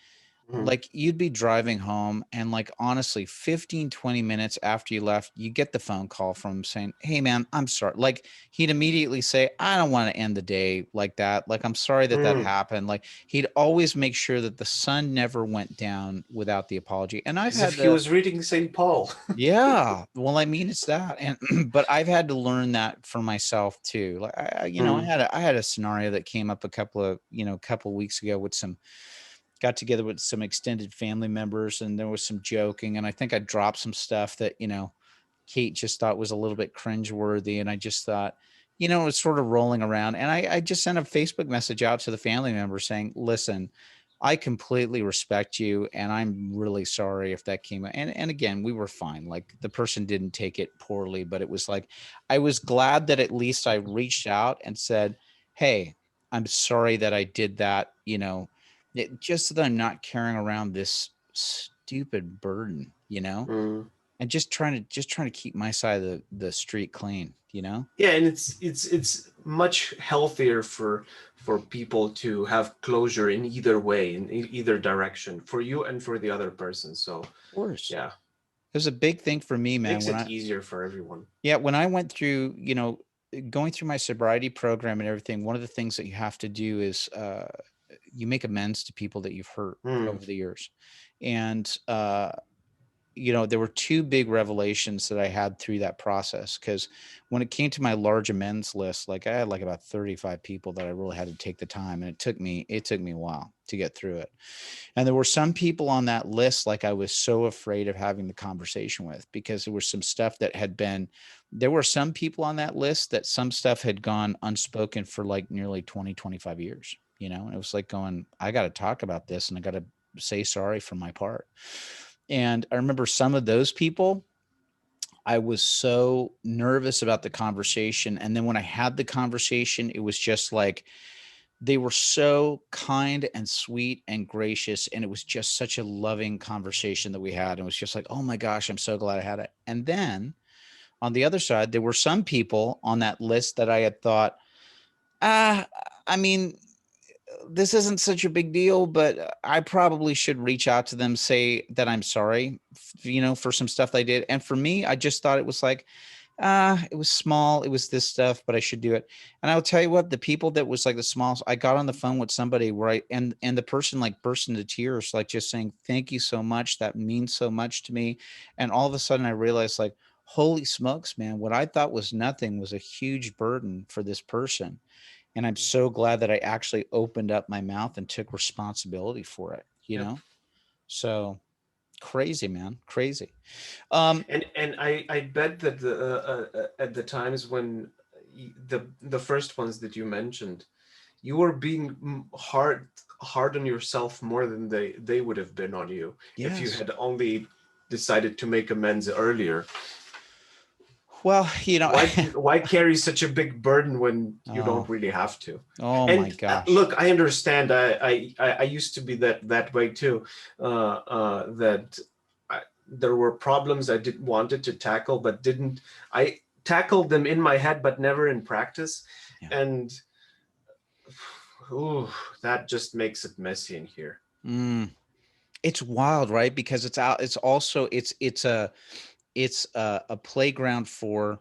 Mhm. like you'd be driving home, and like honestly 15-20 minutes after you left, you get the phone call from him saying, "Hey man, I'm sorry." Like he'd immediately say, "I don't want to end the day like that. Like I'm sorry that Mm. happened." Like he'd always make sure that the sun never went down without the apology. And I've As if had he to, was reading St. Paul. yeah, well, I mean, it's that. And but I've had to learn that for myself too. Like Mm. I had a scenario that came up couple weeks ago with some, got together with some extended family members, and there was some joking, and I think I dropped some stuff that Kate just thought was a little bit cringeworthy, and I just thought, it was sort of rolling around, and I just sent a Facebook message out to the family member saying, "Listen, I completely respect you, and I'm really sorry if that came." And again, we were fine. Like the person didn't take it poorly, but it was like, I was glad that at least I reached out and said, "Hey, I'm sorry that I did that," just so that I'm not carrying around this stupid burden, Mm. and just trying to keep my side of the street clean. Yeah, and it's much healthier for people to have closure in either way, in either direction, for you and for the other person. So Of course. yeah, It was a big thing for me, man. makes it easier for everyone. When I went through, going through my sobriety program and everything, one of the things that you have to do is you make amends to people that you've hurt over the years. And there were two big revelations that I had through that process. Because when it came to my large amends list, like I had like about 35 people that I really had to take the time, and it took me a while to get through it. And there were some people on that list, like I was so afraid of having the conversation with, because there was some stuff that there were some people on that list that some stuff had gone unspoken for like nearly 20, 25 years, and it was like going, I got to talk about this and I got to say sorry for my part. And I remember some of those people, I was so nervous about the conversation. And then when I had the conversation, it was just like, they were so kind and sweet and gracious. And it was just such a loving conversation that we had. And it was just like, oh my gosh, I'm so glad I had it. And then on the other side, there were some people on that list that I had thought, I mean, this isn't such a big deal, but I probably should reach out to them, say that I'm sorry, for some stuff they did. And for me, I just thought it was like, it was small. It was this stuff, but I should do it. And I'll tell you what, the people that was like the smallest, I got on the phone with somebody and the person like burst into tears, like just saying, thank you so much. That means so much to me. And all of a sudden I realized, like, holy smokes, man, what I thought was nothing was a huge burden for this person. And I'm so glad that I actually opened up my mouth and took responsibility for it, Yep. So crazy, man, crazy. And I bet that at the times when the first ones that you mentioned, you were being hard on yourself more than they would have been on you if you Yes. had only decided to make amends earlier. Well, why carry such a big burden when you oh, don't really have to? oh my And gosh. look, I understand. I used to be that way too. That there were problems I did wanted to tackle, but didn't. I tackled them in my head, but never in practice. Yeah. And ooh, that just makes it messy in here. It's wild, right? Because it's also a playground for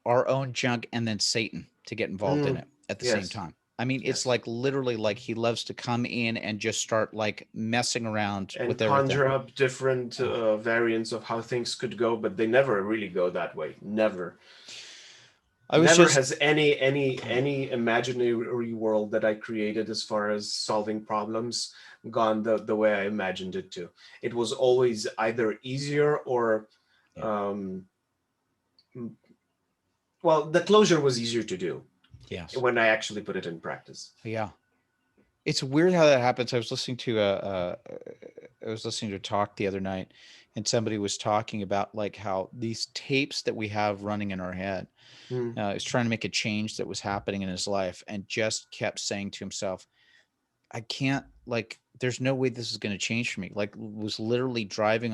our own junk and then Satan to get involved in it at the same Yes. time. I mean, it's Yes. like literally like he loves to come in and just start like messing around And with everything. conjure up different variants of how things could go, but they never really go that way. Never. Never has any imaginary world that I created as far as solving problems gone the way I imagined it to. It was always either easier or well, the closure was easier to do. Yes. When I actually put it in practice. Yeah. It's weird how that happens. I was listening to a talk the other night, and somebody was talking about like how these tapes that we have running in our head, is trying to make a change that was happening in his life, and just kept saying to himself, I can't, like, there's no way this is going to change for me. Like, was literally driving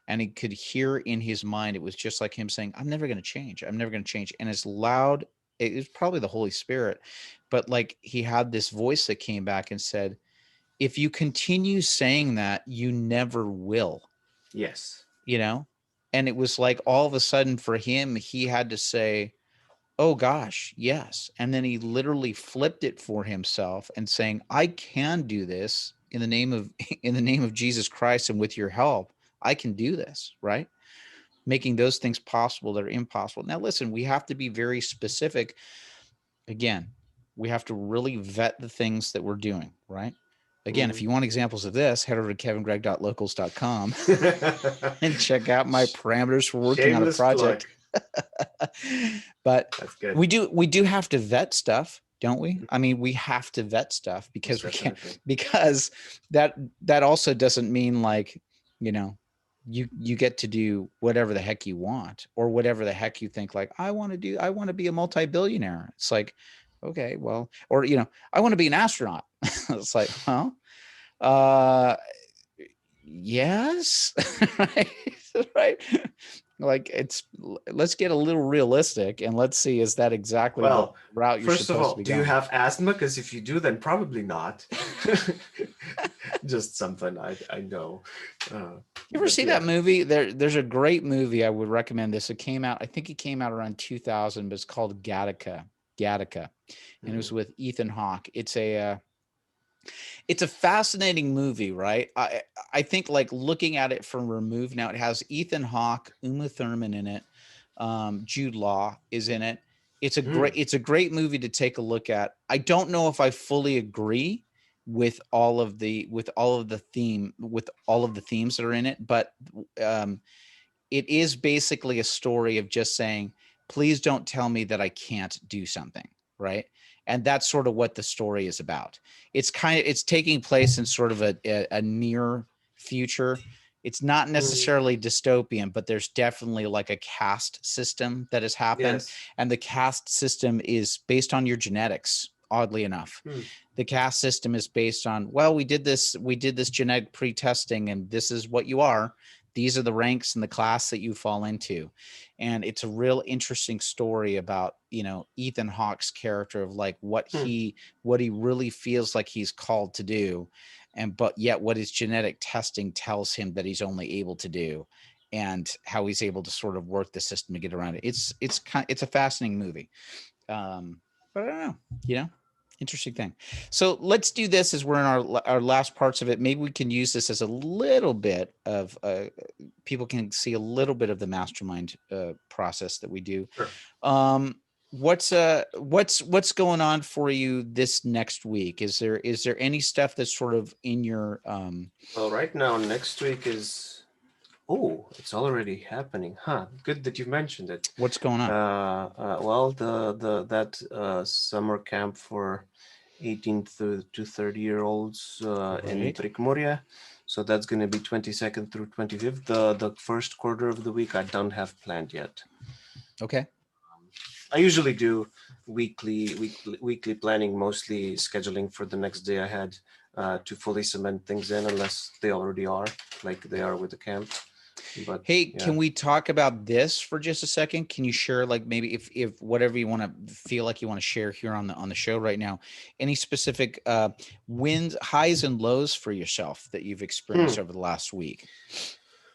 and he could hear in his mind, it was just like him saying, I'm never going to change. I'm never going to change. And as loud, it was probably the Holy Spirit, but like he had this voice that came back and said, if you continue saying that, you never will. Yes. And it was like all of a sudden for him, he had to say, oh gosh, yes. And then he literally flipped it for himself and saying, I can do this in the name of Jesus Christ, and with your help, I can do this, right? Making those things possible that are impossible. Now, listen, we have to be very specific. Again, we have to really vet the things that we're doing, right? Again, if you want examples of this, head over to kevingregg.locals.com and check out my parameters for working on a project. But we do have to vet stuff, don't we? I mean, we have to vet stuff because we can't, because that also doesn't mean like, you get to do whatever the heck you want, or whatever the heck you think, like, I want to be a multi-billionaire. It's like, okay, well, or, I want to be an astronaut. It's like, well, yes. Right. Like let's get a little realistic and let's see, is that exactly the Well, route you're first of supposed to all, be do you going? have asthma? Because if you do, then probably not. Just something I know. You ever But see that yeah. movie? There's a great movie. I would recommend this. It came out, I think it came out around 2000, but it's called Gattaca. Gattaca. And it was with Ethan Hawke. It's a fascinating movie, right? I think like looking at it from removed now, it has Ethan Hawke, Uma Thurman in it. Jude Law is in it. It's a great movie to take a look at. I don't know if I fully agree with all of the themes that are in it, but um, it is basically a story of just saying, please don't tell me that I can't do something, right? And that's sort of what the story is about. It's taking place in sort of a near future. It's not necessarily dystopian, but there's definitely like a caste system that has happened. Yes. And the caste system is based on your genetics, oddly enough. The caste system is based on, well, we did this genetic pre-testing and this is what you are. These are the ranks and the class that you fall into. And it's a real interesting story about, Ethan Hawke's character of like what he really feels like he's called to do. But yet what his genetic testing tells him that he's only able to do, and how he's able to sort of work the system to get around it. It's a fascinating movie. But I don't know, interesting thing. So let's do this as we're in our last parts of it. Maybe we can use this as a little bit of people can see a little bit of the mastermind process that we do. Sure. What's going on for you this next week? Is there any stuff that's sort of in your Well, right now, next week is. Oh, it's already happening, huh? Good that you mentioned it. What's going on? Well, that summer camp for 18 to 30-year-olds in Primož. So that's going to be 22nd through 25th. The first quarter of the week I don't have planned yet. Okay. I usually do weekly planning, mostly scheduling for the next day ahead to fully cement things in, unless they already are, like they are with the camp. But hey, can we talk about this for just a second? Can you share, like, maybe if whatever you want to feel like you want to share here on the show right now, any specific wins, highs and lows for yourself that you've experienced over the last week?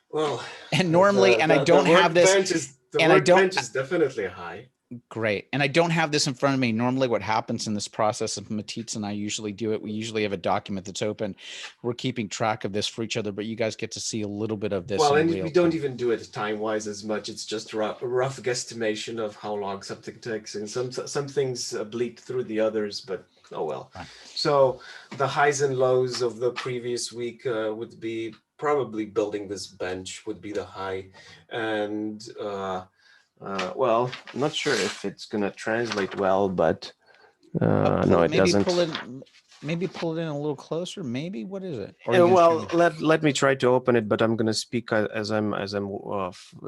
Well, and normally, I don't have this. The workbench is definitely a high. Great. And I don't have this in front of me. Normally what happens in this process, of Matic and I usually do it, we usually have a document that's open. We're keeping track of this for each other, but you guys get to see a little bit of this. Well, and we don't even do it time-wise as much. It's just a rough guesstimation of how long something takes. And some things bleed through the others, but oh well. Right. So the highs and lows of the previous week would be probably building this bench would be the high. And well, I'm not sure if it's going to translate well, but no, it doesn't. Maybe pull it in a little closer. Maybe, what is it? Well, let me try to open it, but I'm going to speak as I'm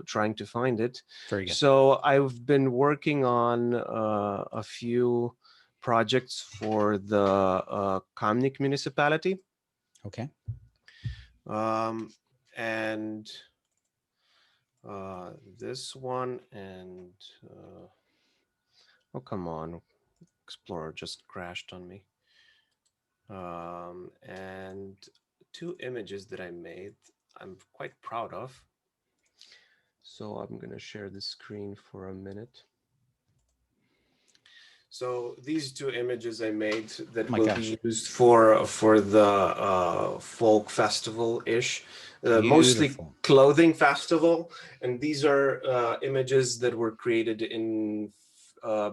trying to find it. Very good. So I've been working on a few projects for the Kamnik municipality. Okay. And this one and oh, come on, Explorer just crashed on me. And two images that I made I'm quite proud of. So I'm going to share the screen for a minute. So these two images I made that will be used for the folk festival-ish, mostly clothing festival. And these are images that were created in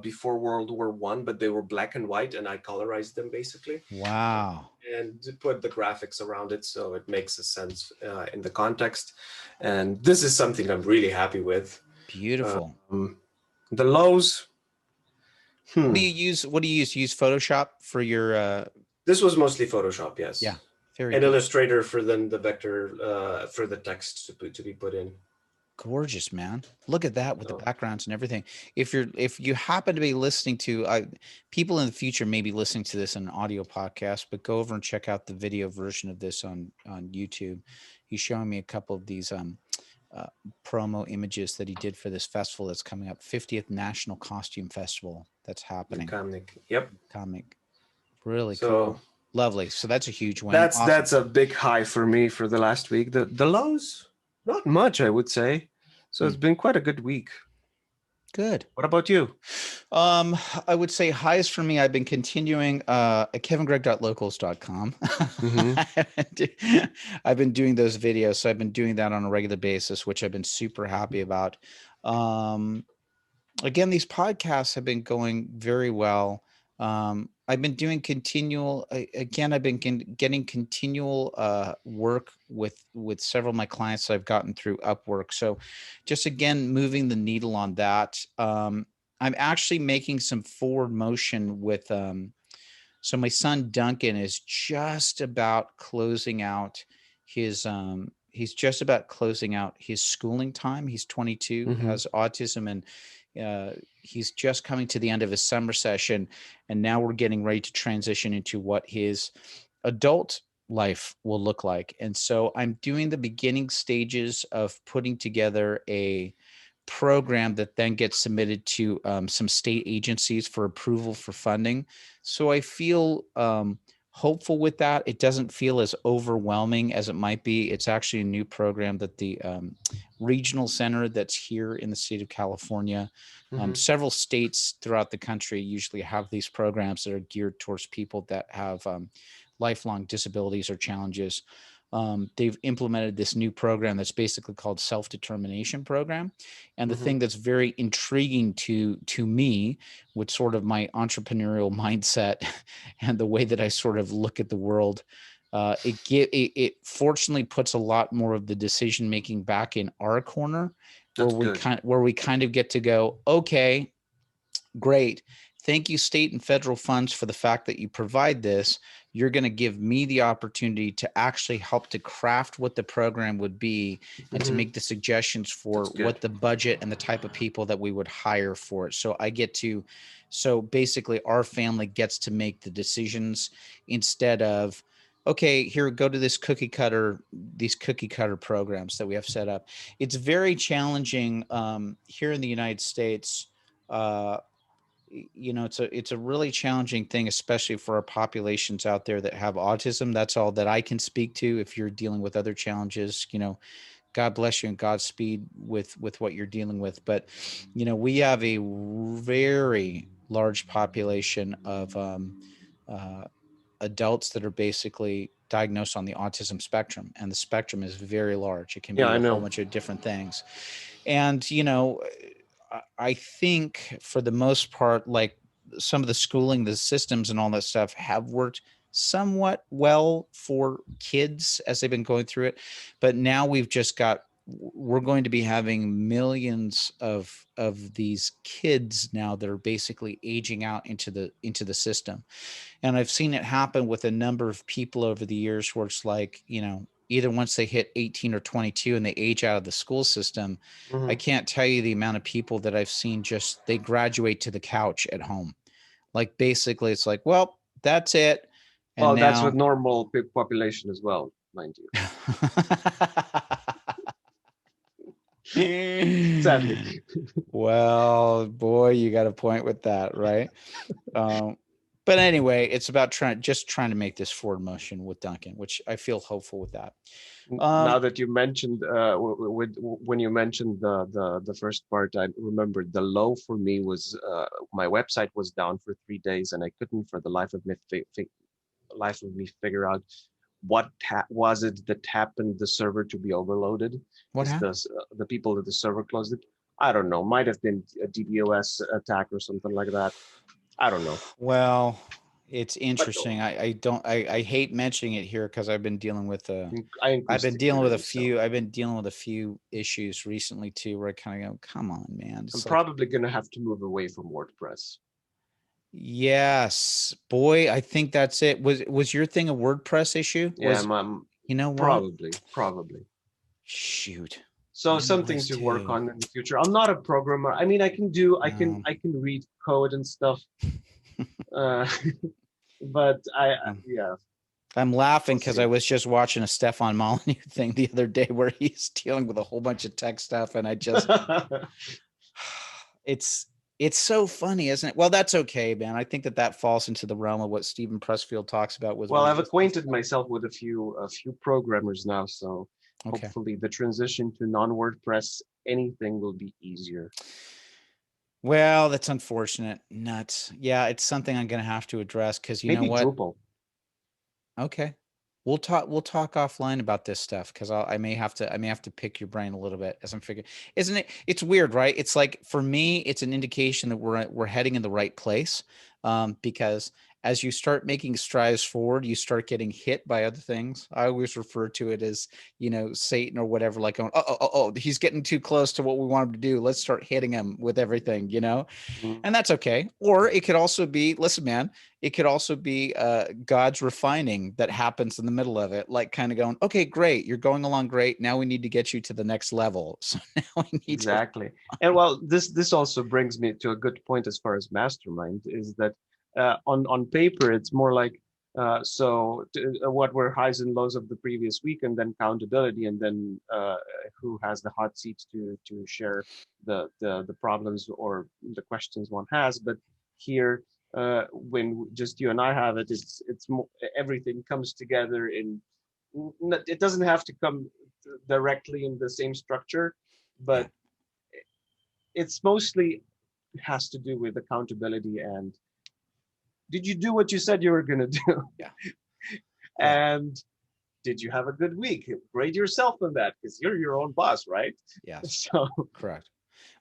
before World War I, but they were black and white, and I colorized them basically. Wow. And put the graphics around it so it makes a sense in the context. And this is something I'm really happy with. Beautiful. The lows. What do you use? Use Photoshop for your This was mostly Photoshop, yes. Yeah. Very good. Illustrator for then the vector for the text to be put in. Gorgeous, man. Look at that with the backgrounds and everything. If you happen to be listening to people in the future may be listening to this in an audio podcast, but go over and check out the video version of this on YouTube. He's showing me a couple of these promo images that he did for this festival that's coming up, 50th National Costume Festival that's The happening. comic. Yep. Comic. Really So cool. Lovely. So that's a huge win. Awesome. that's a big high for me for the last week. The lows, not much, I would say. So it's been quite a good week. Good. What about you? I would say highs for me. I've been continuing at kevingregg.locals.com. I've been doing those videos. So I've been doing that on a regular basis, which I've been super happy about. Again, these podcasts have been going very well. I've been doing continual, again, I've been getting continual work with several of my clients that I've gotten through Upwork. So just again, moving the needle on that. I'm actually making some forward motion with, so my son Duncan is just about closing out his, he's just about closing out his schooling time. He's 22, has autism, and he's just coming to the end of his summer session, and now we're getting ready to transition into what his adult life will look like. And so I'm doing the beginning stages of putting together a program that then gets submitted to some state agencies for approval for funding. So I feel hopeful with that. It doesn't feel as overwhelming as it might be. It's actually a new program that the regional center that's here in the state of California, several states throughout the country usually have these programs that are geared towards people that have lifelong disabilities or challenges. They've implemented this new program that's basically called self-determination program. And the thing that's very intriguing to me with sort of my entrepreneurial mindset and the way that I sort of look at the world, it fortunately puts a lot more of the decision making back in our corner, where we kind of get to go, okay, great. Thank you, state and federal funds, for the fact that you provide this. You're going to give me the opportunity to actually help to craft what the program would be and to make the suggestions for what the budget and the type of people that we would hire for it. So I get to, so basically our family gets to make the decisions instead of, okay, here, go to this these cookie cutter programs that we have set up. It's very challenging here in the United States. It's a really challenging thing, especially for our populations out there that have autism. That's all that I can speak to. If you're dealing with other challenges, God bless you and Godspeed with what you're dealing with. But, we have a very large population of adults that are basically diagnosed on the autism spectrum, and the spectrum is very large. It can be a whole bunch of different things. And, I think for the most part, like some of the schooling, the systems and all that stuff have worked somewhat well for kids as they've been going through it. But now we're going to be having millions of these kids now that are basically aging out into the system. And I've seen it happen with a number of people over the years where it's like, either once they hit 18 or 22 and they age out of the school system, I can't tell you the amount of people that I've seen they graduate to the couch at home. Like basically it's like, well, that's it. And well, that's with normal population as well, mind you. Sadly. Well, boy, you got a point with that, right? But anyway, it's about trying to make this forward motion with Duncan, which I feel hopeful with that. Now that you mentioned, when you mentioned the first part, I remembered the low for me was my website was down for 3 days, and I couldn't for the life of me figure out what was it that happened the server to be overloaded. What happened? The people at the server closed it. I don't know. Might have been a DDoS attack or something like that. I don't know. Well, it's interesting. I hate mentioning it here because I've been dealing with I've been dealing with a few issues recently too, where I kind of go, come on, man. I'm probably gonna have to move away from WordPress. Yes, boy, I think that's it. Was your thing a WordPress issue? Yeah, you know what? Probably. Shoot. So something to work on in the future. I'm not a programmer. I mean, I can read code and stuff. But I'm laughing We'll because I see. was just watching a Stefan Molyneux thing the other day where he's dealing with a whole bunch of tech stuff, and I just it's so funny, isn't it? Well, that's okay, man. I think that falls into the realm of what Stephen Pressfield talks about with Well, I've resistance. acquainted myself with a few programmers now, so Okay. hopefully the transition to non-WordPress anything will be easier. Well, that's unfortunate. Nuts. Yeah, it's something I'm going to have to address because you know Maybe what? Drupal. Okay. We'll talk offline about this stuff because I may have to pick your brain a little bit as I'm figuring. Isn't it? It's weird, right? It's like for me, it's an indication that we're heading in the right place. Because as you start making strides forward, you start getting hit by other things. I always refer to it as, Satan or whatever, like going, he's getting too close to what we want him to do. Let's start hitting him with everything, Mhm. and that's okay. Or it could also be, listen, man, it could also be God's refining that happens in the middle of it, like kind of going, okay, great, you're going along great. Now we need to get you to the next level. So now we need to. Exactly. And well, this also brings me to a good point as far as mastermind is that on paper it's more like what were highs and lows of the previous week, and then accountability, and then who has the hot seats to share the problems or the questions one has. But here, when just you and I have it, it's more, everything comes together in. It doesn't have to come directly in the same structure, Yeah. but it's mostly has to do with accountability and did you do what you said you were going to do? Yeah. Yeah. And did you have a good week? Grade yourself on that because you're your own boss, right? Yes. So Correct.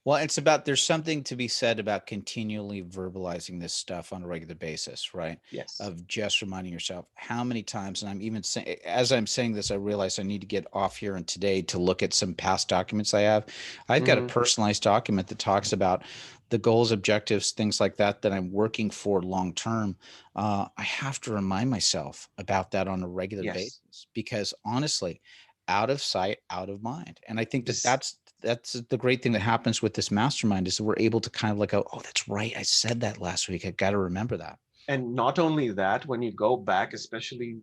Well, there's something to be said about continually verbalizing this stuff on a regular basis, right? yes. Of just reminding yourself how many times, and I'm even saying, as I'm saying this, I realize I need to get off here and today to look at some past documents I have. I've got a Mm-hmm. personalized document that talks about the goals, objectives, things like that I'm working for long term. I have to remind myself about that on a regular Yes. basis because honestly, out of sight, out of mind. And I think that This that's the great thing that happens with this mastermind is that we're able to kind of like go, oh, that's right. I said that last week. I've got to remember that. and not only that, when you go back, especially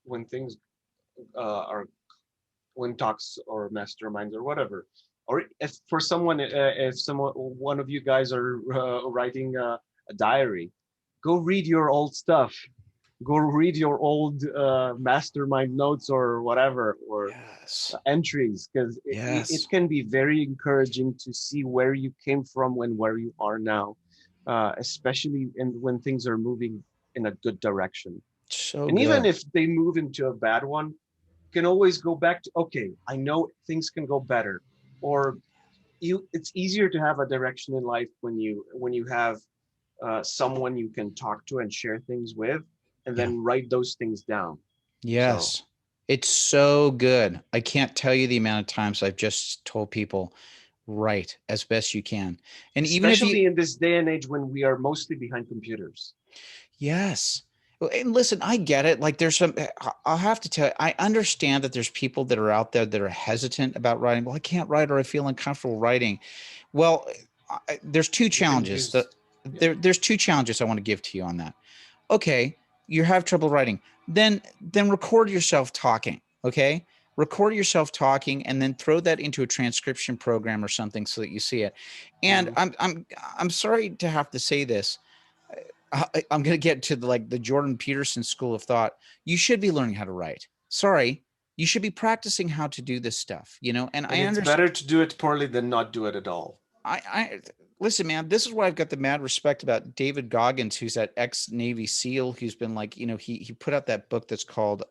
when things are when talks or masterminds or whatever, or if for someone, if someone, one of you guys are writing a diary, go read your old stuff. Go read your old mastermind notes or whatever, or Yes. entries, because it Yes. can be very encouraging to see where you came from and where you are now, especially when things are moving in a good direction. So And even good. if they move into a bad one, you can always go back to, okay, I know things can go better, or it's easier to have a direction in life when you have someone you can talk to and share things with, and Yeah. then write those things down. So Yes. It's so good. I can't tell you the amount of times I've just told people, write as best you can. And even if you, especially in this day and age when we are mostly behind computers. yes. Well, and listen, I get it. Like there's some, I'll have to tell you, I understand that there's people that are out there that are hesitant about writing. Well, I can't write or I feel uncomfortable writing. Well, there's two You can challenges that use, yeah. there's two challenges I want to give to you on that. Okay, you have trouble writing. Then record yourself talking. Okay, record yourself talking and then throw that into a transcription program or something so that you see it. And Mhm. I'm sorry to have to say this. I'm going to get to the Jordan Peterson school of thought. You should be learning how to write. Sorry, you should be practicing how to do this stuff. And And I it's understand. better to do it poorly than not do it at all. I listen, man. This is why I've got the mad respect about David Goggins, who's that ex Navy SEAL, who's been like, he put out that book that's called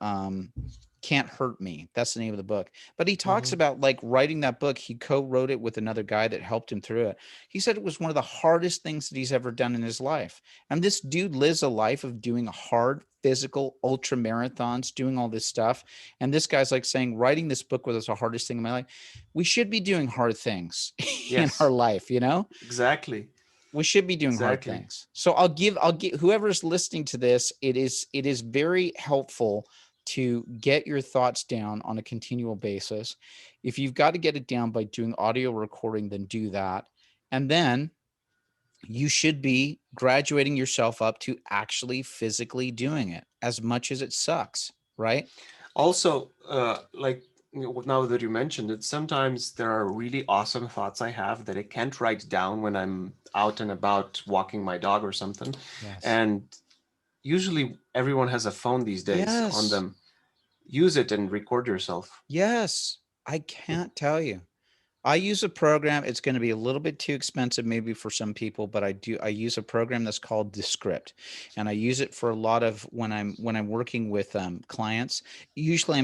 "Can't Hurt Me." That's the name of the book. But he talks Hmm. about like writing that book. He co-wrote it with another guy that helped him through it. He said it was one of the hardest things that he's ever done in his life. And this dude lives a life of doing hard physical ultra marathons, doing all this stuff. And this guy's like saying, writing this book was the hardest thing in my life. We should be doing hard things in our Yes, life. exactly, We should be doing hard exactly. things. So I'll give whoever's listening to this, it is very helpful to get your thoughts down on a continual basis. If you've got to get it down by doing audio recording, then do that. And then you should be graduating yourself up to actually physically doing it. as much as it sucks, right? Also, like now that you mentioned it, sometimes there are really awesome thoughts I have that I can't write down when I'm out and about walking my dog or something. Yes. And usually everyone has a phone these days on Yes. them. Use it and record yourself. Yes. I can't tell you. I use a program. It's going to be a little bit too expensive maybe for some people, but I use a program that's called Descript, and I use it for a lot of when I'm working with clients. Usually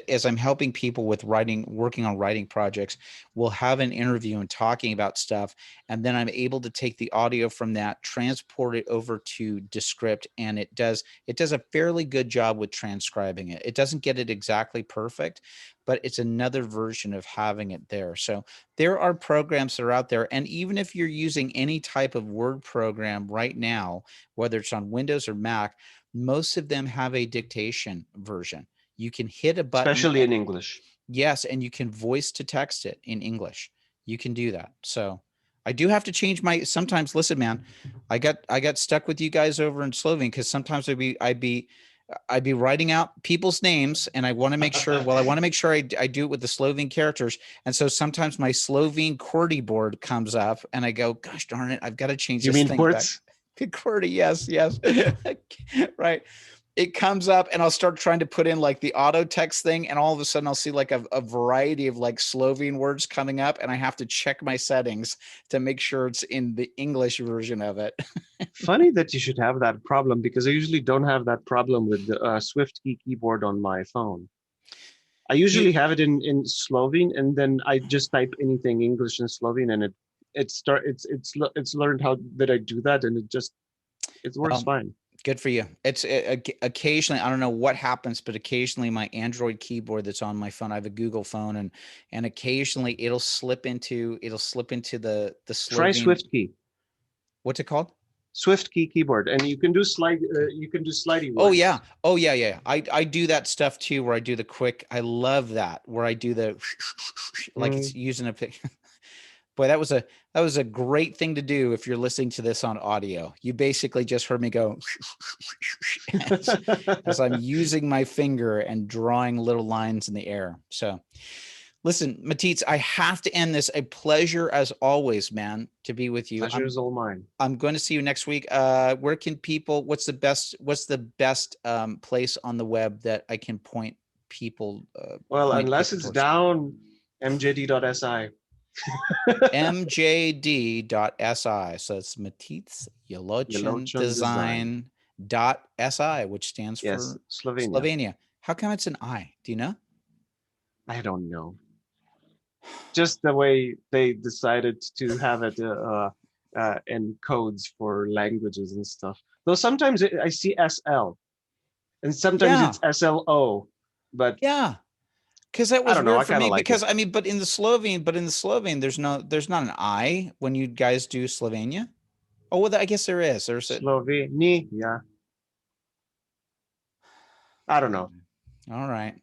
as I'm helping people with working on writing projects, we'll have an interview and talking about stuff, and then I'm able to take the audio from that, transport it over to Descript, and it does a fairly good job with transcribing it. It doesn't get it exactly perfect, but it's another version of having it there. So there are programs that are out there. And even if you're using any type of Word program right now, whether it's on Windows or Mac, most of them have a dictation version. You can hit a button. Especially in English. Yes, and you can voice to text it in English. You can do that. So I do have to change sometimes. Listen, man, I got stuck with you guys over in Slovene because sometimes I'd be writing out people's names, and I want to make sure. Well, I want to make sure I do it with the Slovene characters, and so sometimes my Slovene QWERTY board comes up, and I go, "Gosh darn it, I've got to change You this mean thing back." QWERTs? QWERTY, yes, yes, right. It comes up, and I'll start trying to put in like the auto text thing, and all of a sudden I'll see like a variety of like Slovene words coming up, and I have to check my settings to make sure it's in the English version of it. Funny that you should have that problem because I usually don't have that problem with the Swift key keyboard on my phone. I You usually have it in Slovene, and then I just type anything English and Slovene, and it's learned how that I do that, and it works well, fine. good for you. Occasionally, I don't know what happens, but occasionally my Android keyboard that's on my phone, I have a Google phone, and occasionally it'll slip into the Try Slovene. Swift key, What's it called? Swift key keyboard, and you can do slidey Oh yeah. words. Oh yeah, yeah. I do that stuff too, where I do the quick. I love that, where I do the like it's Mm. using a pic. Boy, that was a great thing to do if you're listening to this on audio. You basically just heard me go as I'm using my finger and drawing little lines in the air. So listen, Matic, I have to end this. A pleasure as always, man, to be with you. Pleasure is all mine. I'm going to see you next week. Where can people, what's the best place on the web that I can Well, point unless people it's towards? down, mjd.si. mjd.si. So it's Matic Jelovcan Jelovcan design. Design.si, which stands Yes, for Slovenia. Slovenia. How come it's an I? Do you know? I don't know. Just the way they decided to have it in codes for languages and stuff. Though sometimes I see SL and sometimes Yeah. it's SLO, but Yeah. Because that I was don't know. weird I for kind of me like it. because I mean, but in the Slovene, there's not an I when you guys do Slovenia. Oh, well, I guess there is. There's a. Slovenia. I don't know. All right.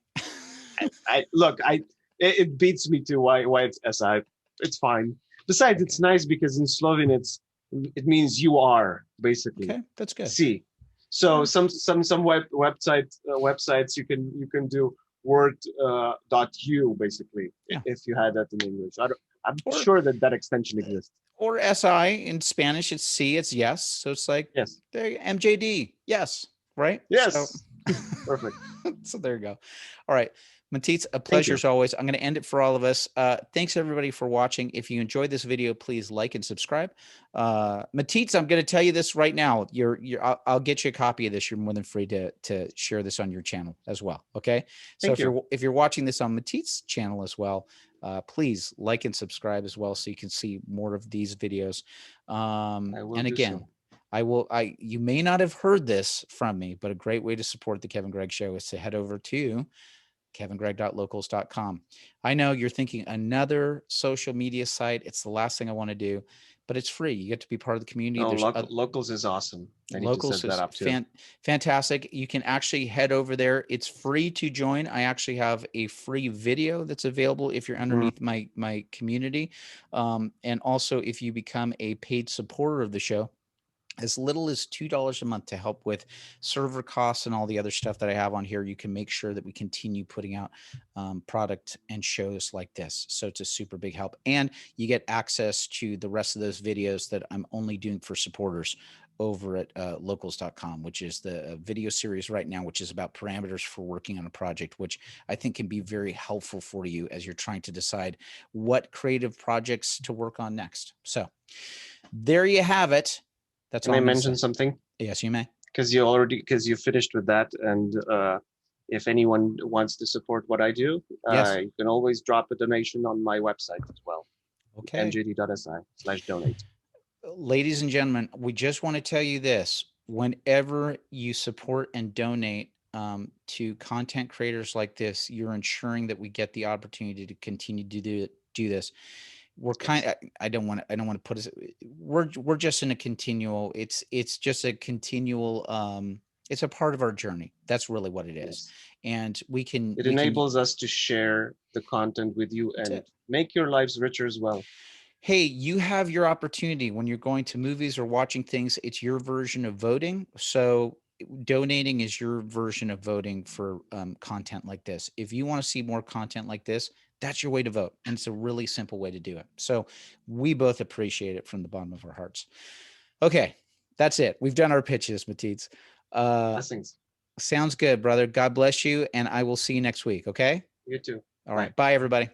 I look. It beats me to why it's SI. It's fine. Besides, Okay. it's nice because in Slovene it means you are basically. Okay, that's good. See, so some websites you can do word .u basically Yeah. if you had that in English. I'm Or sure that that extension exists. or SI in Spanish, it's C, it's yes. So it's like Yes. there MJD, yes, right? So Yes. Perfect. so there you go. All right. Matic, a Thank pleasure you. as always. I'm going to end it for all of us. Thanks everybody for watching. If you enjoyed this video, please like and subscribe. Matic, I'm going to tell you this right now. I'll get you a copy of this. You're more than free to share this on your channel as well. Okay. So Thank you. if you're watching this on Matic's channel as well, please like and subscribe as well so you can see more of these videos. I will And do again, so. you may not have heard this from me, but a great way to support the Kevin Gregg Show is to head over to kevingregg.locals.com. I know you're thinking another social media site. It's the last thing I want to do, but it's free. You get to be part of the community. No, There's locals is awesome. I need to Locals set that is up too. fantastic. You can actually head over there. It's free to join. I actually have a free video that's available if you're underneath my community. And also if you become a paid supporter of the show, as little as $2 a month to help with server costs and all the other stuff that I have on here. You can make sure that we continue putting out product and shows like this. So it's a super big help. And you get access to the rest of those videos that I'm only doing for supporters over at locals.com, which is the video series right now, which is about parameters for working on a project, which I think can be very helpful for you as you're trying to decide what creative projects to work on next. So there you have it. That's Can all I I'm gonna mention say. something? Yes, you may. Because you finished with that, and if anyone wants to support what I do, Yes. you can always drop a donation on my website as well, Okay. ngd.si/donate. Ladies and gentlemen, we just want to tell you this. Whenever you support and donate to content creators like this, you're ensuring that we get the opportunity to continue to do this. We're kind of, I don't want to put us, we're just in a continual, it's just a continual, it's a part of our journey. That's really what it is. Yes. And we can Enables us to share the content with you and make your lives richer as well. Hey, you have your opportunity when you're going to movies or watching things. It's your version of voting. So donating is your version of voting for content like this. If you want to see more content like this, that's your way to vote. And it's a really simple way to do it. So we both appreciate it from the bottom of our hearts. Okay, that's it. We've done our pitches, Matic. Blessings. Sounds good, brother. God bless you. And I will see you next week. Okay. You too. All right. Bye, everybody.